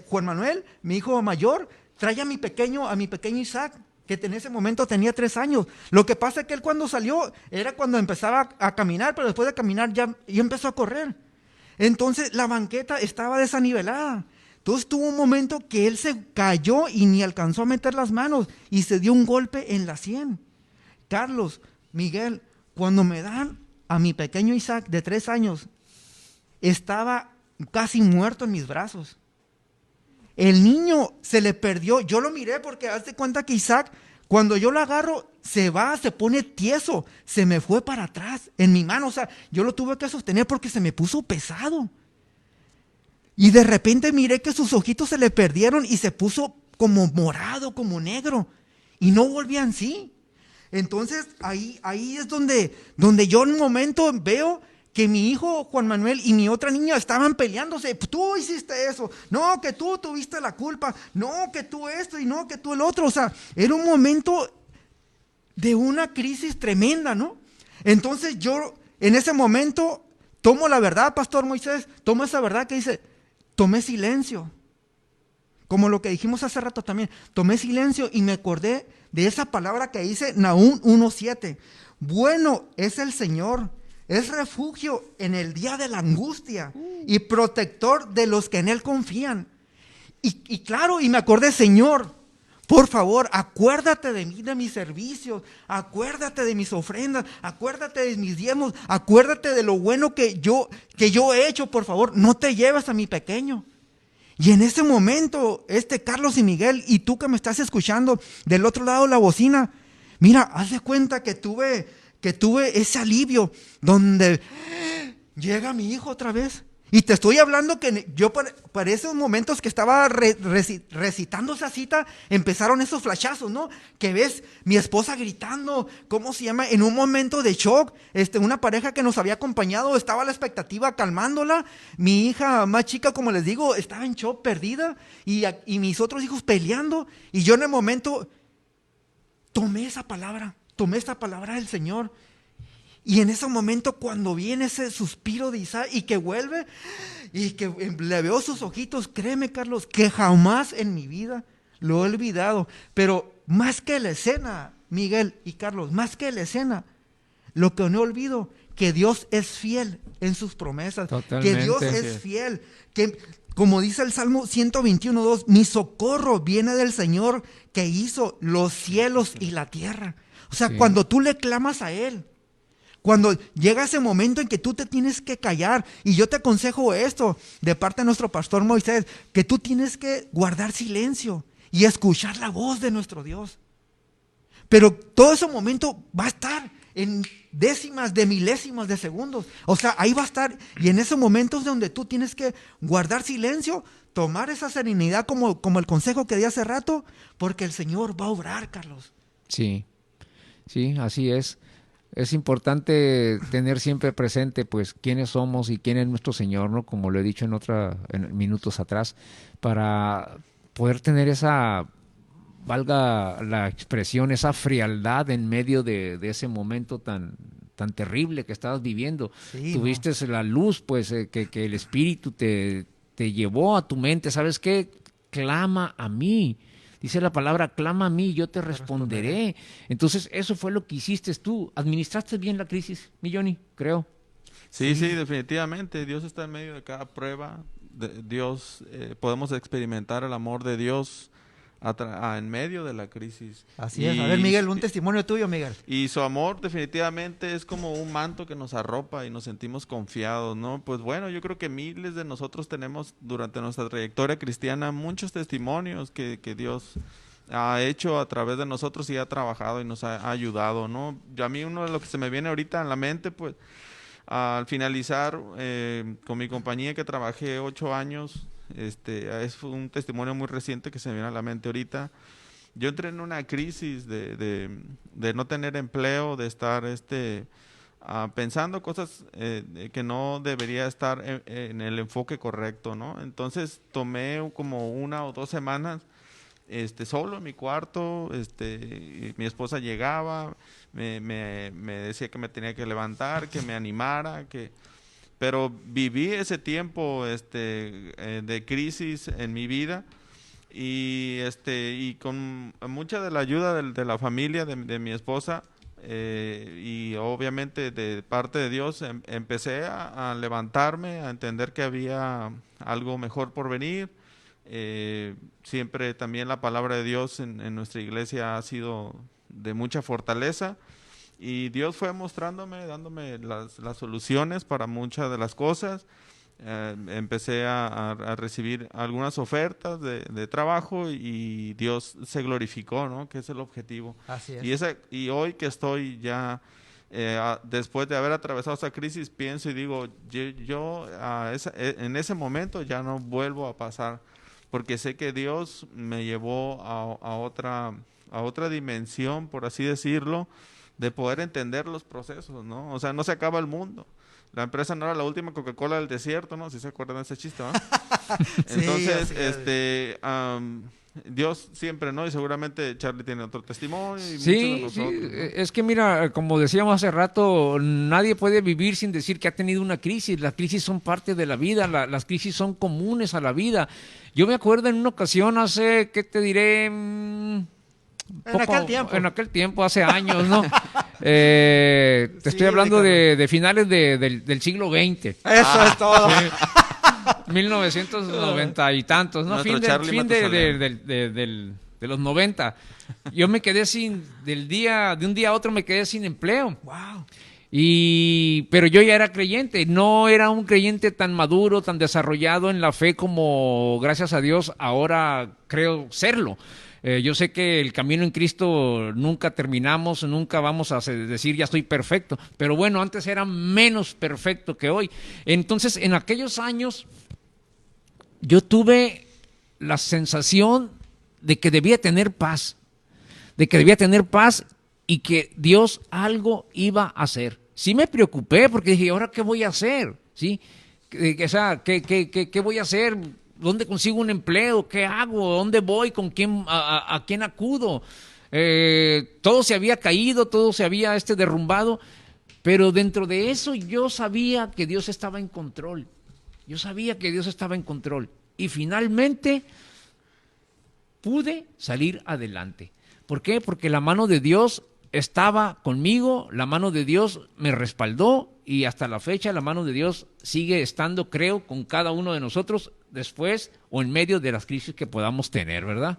Juan Manuel, mi hijo mayor, trae a mi pequeño Isaac, que en ese momento tenía 3 años. Lo que pasa es que él cuando salió, era cuando empezaba a caminar, pero después de caminar ya empezó a correr. Entonces la banqueta estaba desanivelada. Entonces tuvo un momento que él se cayó y ni alcanzó a meter las manos y se dio un golpe en la sien. Carlos, Miguel, cuando me dan a mi pequeño Isaac de 3 años, estaba casi muerto en mis brazos. El niño se le perdió. Yo lo miré porque haz de cuenta que Isaac, cuando yo lo agarro, se pone tieso. Se me fue para atrás en mi mano. O sea, yo lo tuve que sostener porque se me puso pesado. Y de repente miré que sus ojitos se le perdieron y se puso como morado, como negro. y no volvían sí. Entonces ahí es donde yo en un momento veo que mi hijo Juan Manuel y mi otra niña estaban peleándose. Tú hiciste eso, no, que tú tuviste la culpa, no, que tú esto y no, que tú el otro. O sea, era un momento de una crisis tremenda, ¿no? Entonces yo en ese momento tomo la verdad, Pastor Moisés, tomo esa verdad que dice, tomé silencio. Como lo que dijimos hace rato también, tomé silencio y me acordé de esa palabra que dice Nahum 1:7. Bueno es el Señor, es refugio en el día de la angustia y protector de los que en Él confían. Y claro, y me acordé, Señor, por favor, acuérdate de mí, de mis servicios, acuérdate de mis ofrendas, acuérdate de mis diezmos, acuérdate de lo bueno que yo he hecho, por favor, no te lleves a mi pequeño. Y en ese momento, Carlos y Miguel, y tú que me estás escuchando del otro lado de la bocina, mira, haz de cuenta que tuve ese alivio donde llega mi hijo otra vez. Y te estoy hablando que yo para esos momentos que estaba recitando esa cita, empezaron esos flashazos, ¿no? Que ves mi esposa gritando, ¿cómo se llama? En un momento de shock, una pareja que nos había acompañado estaba a la expectativa calmándola. Mi hija más chica, como les digo, estaba en shock, perdida, y mis otros hijos peleando. Y yo en el momento tomé esta palabra del Señor. Y en ese momento cuando viene ese suspiro de Isaac y que vuelve y que le veo sus ojitos, créeme, Carlos, que jamás en mi vida lo he olvidado. Pero más que la escena, Miguel y Carlos, más que la escena, lo que no olvido, que Dios es fiel en sus promesas. Totalmente. Que Dios es fiel, que como dice el Salmo 121:2, mi socorro viene del Señor que hizo los cielos y la tierra. O sea, cuando tú le clamas a Él, cuando llega ese momento en que tú te tienes que callar, y yo te aconsejo esto de parte de nuestro pastor Moisés, que tú tienes que guardar silencio y escuchar la voz de nuestro Dios. Pero todo ese momento va a estar en décimas de milésimas de segundos. O sea, ahí va a estar, y en esos momentos donde tú tienes que guardar silencio, tomar esa serenidad como el consejo que di hace rato, porque el Señor va a obrar, Carlos. Sí, así es. Es importante tener siempre presente, pues, quiénes somos y quién es nuestro Señor, ¿no? Como lo he dicho en minutos atrás, para poder tener esa, valga la expresión, esa frialdad en medio de ese momento tan terrible que estabas viviendo. Sí, tuviste la luz, pues, que el Espíritu te llevó a tu mente. ¿Sabes qué? Clama a mí. Dice la palabra, clama a mí, yo te responderé. Entonces, eso fue lo que hiciste tú. ¿Administraste bien la crisis, mi Johnny? Creo. Sí, definitivamente. Dios está en medio de cada prueba. Dios, podemos experimentar el amor de Dios en medio de la crisis. Así es. A ver, Miguel, un testimonio tuyo, Miguel. Y su amor definitivamente es como un manto que nos arropa y nos sentimos confiados, ¿no? Pues bueno, yo creo que miles de nosotros tenemos durante nuestra trayectoria cristiana muchos testimonios que Dios ha hecho a través de nosotros y ha trabajado y nos ha ayudado, ¿no? A mí uno de los que se me viene ahorita en la mente, pues, al finalizar con mi compañía que trabajé 8 años, es un testimonio muy reciente que se me viene a la mente ahorita. Yo entré en una crisis de no tener empleo, de estar pensando cosas que no debería estar en el enfoque correcto, ¿no? Entonces tomé como 1 o 2 semanas solo en mi cuarto. Mi esposa llegaba, me decía que me tenía que levantar, que me animara, pero viví ese tiempo de crisis en mi vida y con mucha de la ayuda de la familia, de mi esposa, y obviamente de parte de Dios, empecé a levantarme, a entender que había algo mejor por venir. Siempre también la palabra de Dios en nuestra iglesia ha sido de mucha fortaleza. Y Dios fue mostrándome, dándome las soluciones para muchas de las cosas. Empecé a recibir algunas ofertas de trabajo y Dios se glorificó, ¿no? Que es el objetivo. Así es. Y hoy que estoy ya, después de haber atravesado esa crisis, pienso y digo, yo en ese momento ya no vuelvo a pasar, porque sé que Dios me llevó a otra dimensión, por así decirlo, de poder entender los procesos, ¿no? O sea, no se acaba el mundo. La empresa no era la última Coca-Cola del desierto, ¿no? Si se acuerdan de ese chiste, ¿no? Entonces, Dios siempre, ¿no? Y seguramente Charlie tiene otro testimonio. Y Sí, muchos de nosotros, sí. ¿no? Es que mira, como decíamos hace rato, nadie puede vivir sin decir que ha tenido una crisis. Las crisis son parte de la vida, las crisis son comunes a la vida. Yo me acuerdo en una ocasión hace, ¿qué te diré? En aquel tiempo, hace años, ¿no? Te estoy hablando de finales del siglo XX. Eso es todo. 1990 y tantos, ¿no? Nuestro Fin de los 90. Yo me quedé de un día a otro me quedé sin empleo. Wow. Pero yo ya era creyente, no era un creyente tan maduro, tan desarrollado en la fe como, gracias a Dios, ahora creo serlo. Yo sé que el camino en Cristo nunca terminamos, nunca vamos a decir ya estoy perfecto, pero bueno, antes era menos perfecto que hoy. Entonces, en aquellos años, yo tuve la sensación de que debía tener paz, y que Dios algo iba a hacer. Sí me preocupé porque dije, ¿ahora qué voy a hacer? ¿Sí? O sea, ¿qué voy a hacer? ¿Dónde consigo un empleo? ¿Qué hago? ¿Dónde voy? ¿Con quién? ¿A quién acudo? Todo se había caído, todo se había derrumbado, pero dentro de eso yo sabía que Dios estaba en control. Y finalmente pude salir adelante. ¿Por qué? Porque la mano de Dios estaba conmigo, la mano de Dios me respaldó y hasta la fecha la mano de Dios sigue estando, creo, con cada uno de nosotros después o en medio de las crisis que podamos tener, ¿verdad?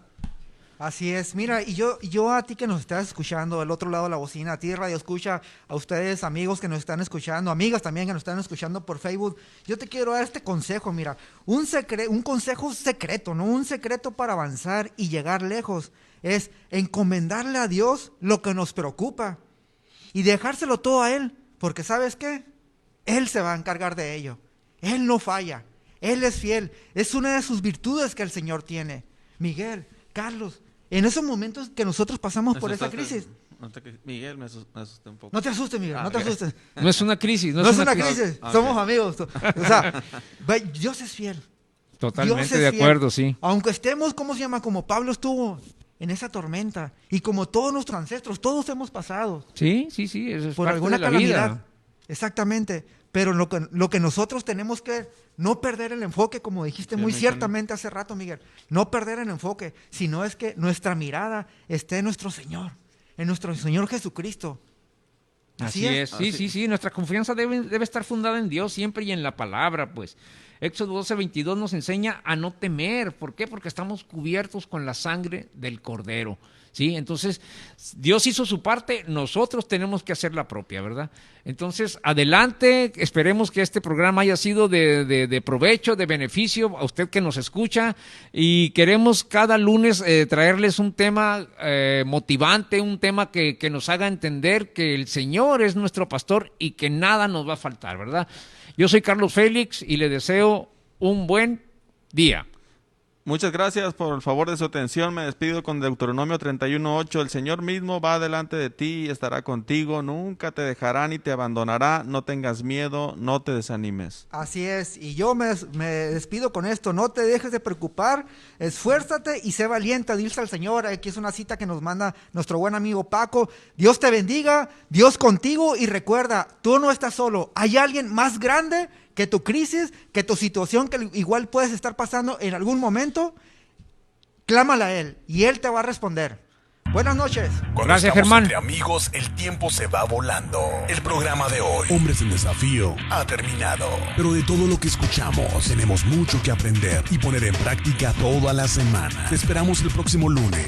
Así es. Mira, y yo a ti que nos estás escuchando del otro lado de la bocina, a ti Radio Escucha, a ustedes amigos que nos están escuchando, amigas también que nos están escuchando por Facebook, yo te quiero dar este consejo, mira, un consejo secreto, ¿no? Un secreto para avanzar y llegar lejos. Es encomendarle a Dios lo que nos preocupa y dejárselo todo a Él, porque ¿sabes qué? Él se va a encargar de ello. Él no falla, Él es fiel, es una de sus virtudes que el Señor tiene. Miguel, Carlos, en esos momentos que nosotros pasamos por esa crisis. Miguel, me asusté un poco. No te asustes, Miguel, no te asustes. No es una crisis. No es una crisis, somos amigos. O sea, Dios es fiel. Totalmente de acuerdo, sí. Aunque estemos, como Pablo estuvo en esa tormenta, y como todos nuestros ancestros, todos hemos pasado. Sí, eso es por parte alguna de la calamidad. vida. Exactamente. Pero lo que nosotros tenemos que no perder el enfoque, como dijiste muy ciertamente hace rato, Miguel, no perder el enfoque, sino es que nuestra mirada esté en nuestro Señor Jesucristo. Así es. Sí, nuestra confianza debe estar fundada en Dios siempre y en la palabra, pues. Éxodo 12:22 nos enseña a no temer. ¿Por qué? Porque estamos cubiertos con la sangre del Cordero, ¿sí? Entonces, Dios hizo su parte, nosotros tenemos que hacer la propia, ¿verdad? Entonces, adelante, esperemos que este programa haya sido de provecho, de beneficio a usted que nos escucha, y queremos cada lunes traerles un tema motivante, un tema que nos haga entender que el Señor es nuestro pastor y que nada nos va a faltar, ¿verdad? Yo soy Carlos Félix y le deseo un buen día. Muchas gracias por el favor de su atención. Me despido con Deuteronomio 31:8. El Señor mismo va delante de ti y estará contigo. Nunca te dejará ni te abandonará. No tengas miedo, no te desanimes. Así es. Y yo me despido con esto. No te dejes de preocupar. Esfuérzate y sé valiente. Dice al Señor. Aquí es una cita que nos manda nuestro buen amigo Paco. Dios te bendiga. Dios contigo. Y recuerda, tú no estás solo. Hay alguien más grande que tu crisis, que tu situación que igual puedes estar pasando en algún momento. Clámala a Él y Él te va a responder. Buenas noches. Gracias, Germán. Entre amigos, el tiempo se va volando. El programa de hoy, Hombres en Desafío, ha terminado. Pero de todo lo que escuchamos, tenemos mucho que aprender y poner en práctica toda la semana. Te esperamos el próximo lunes.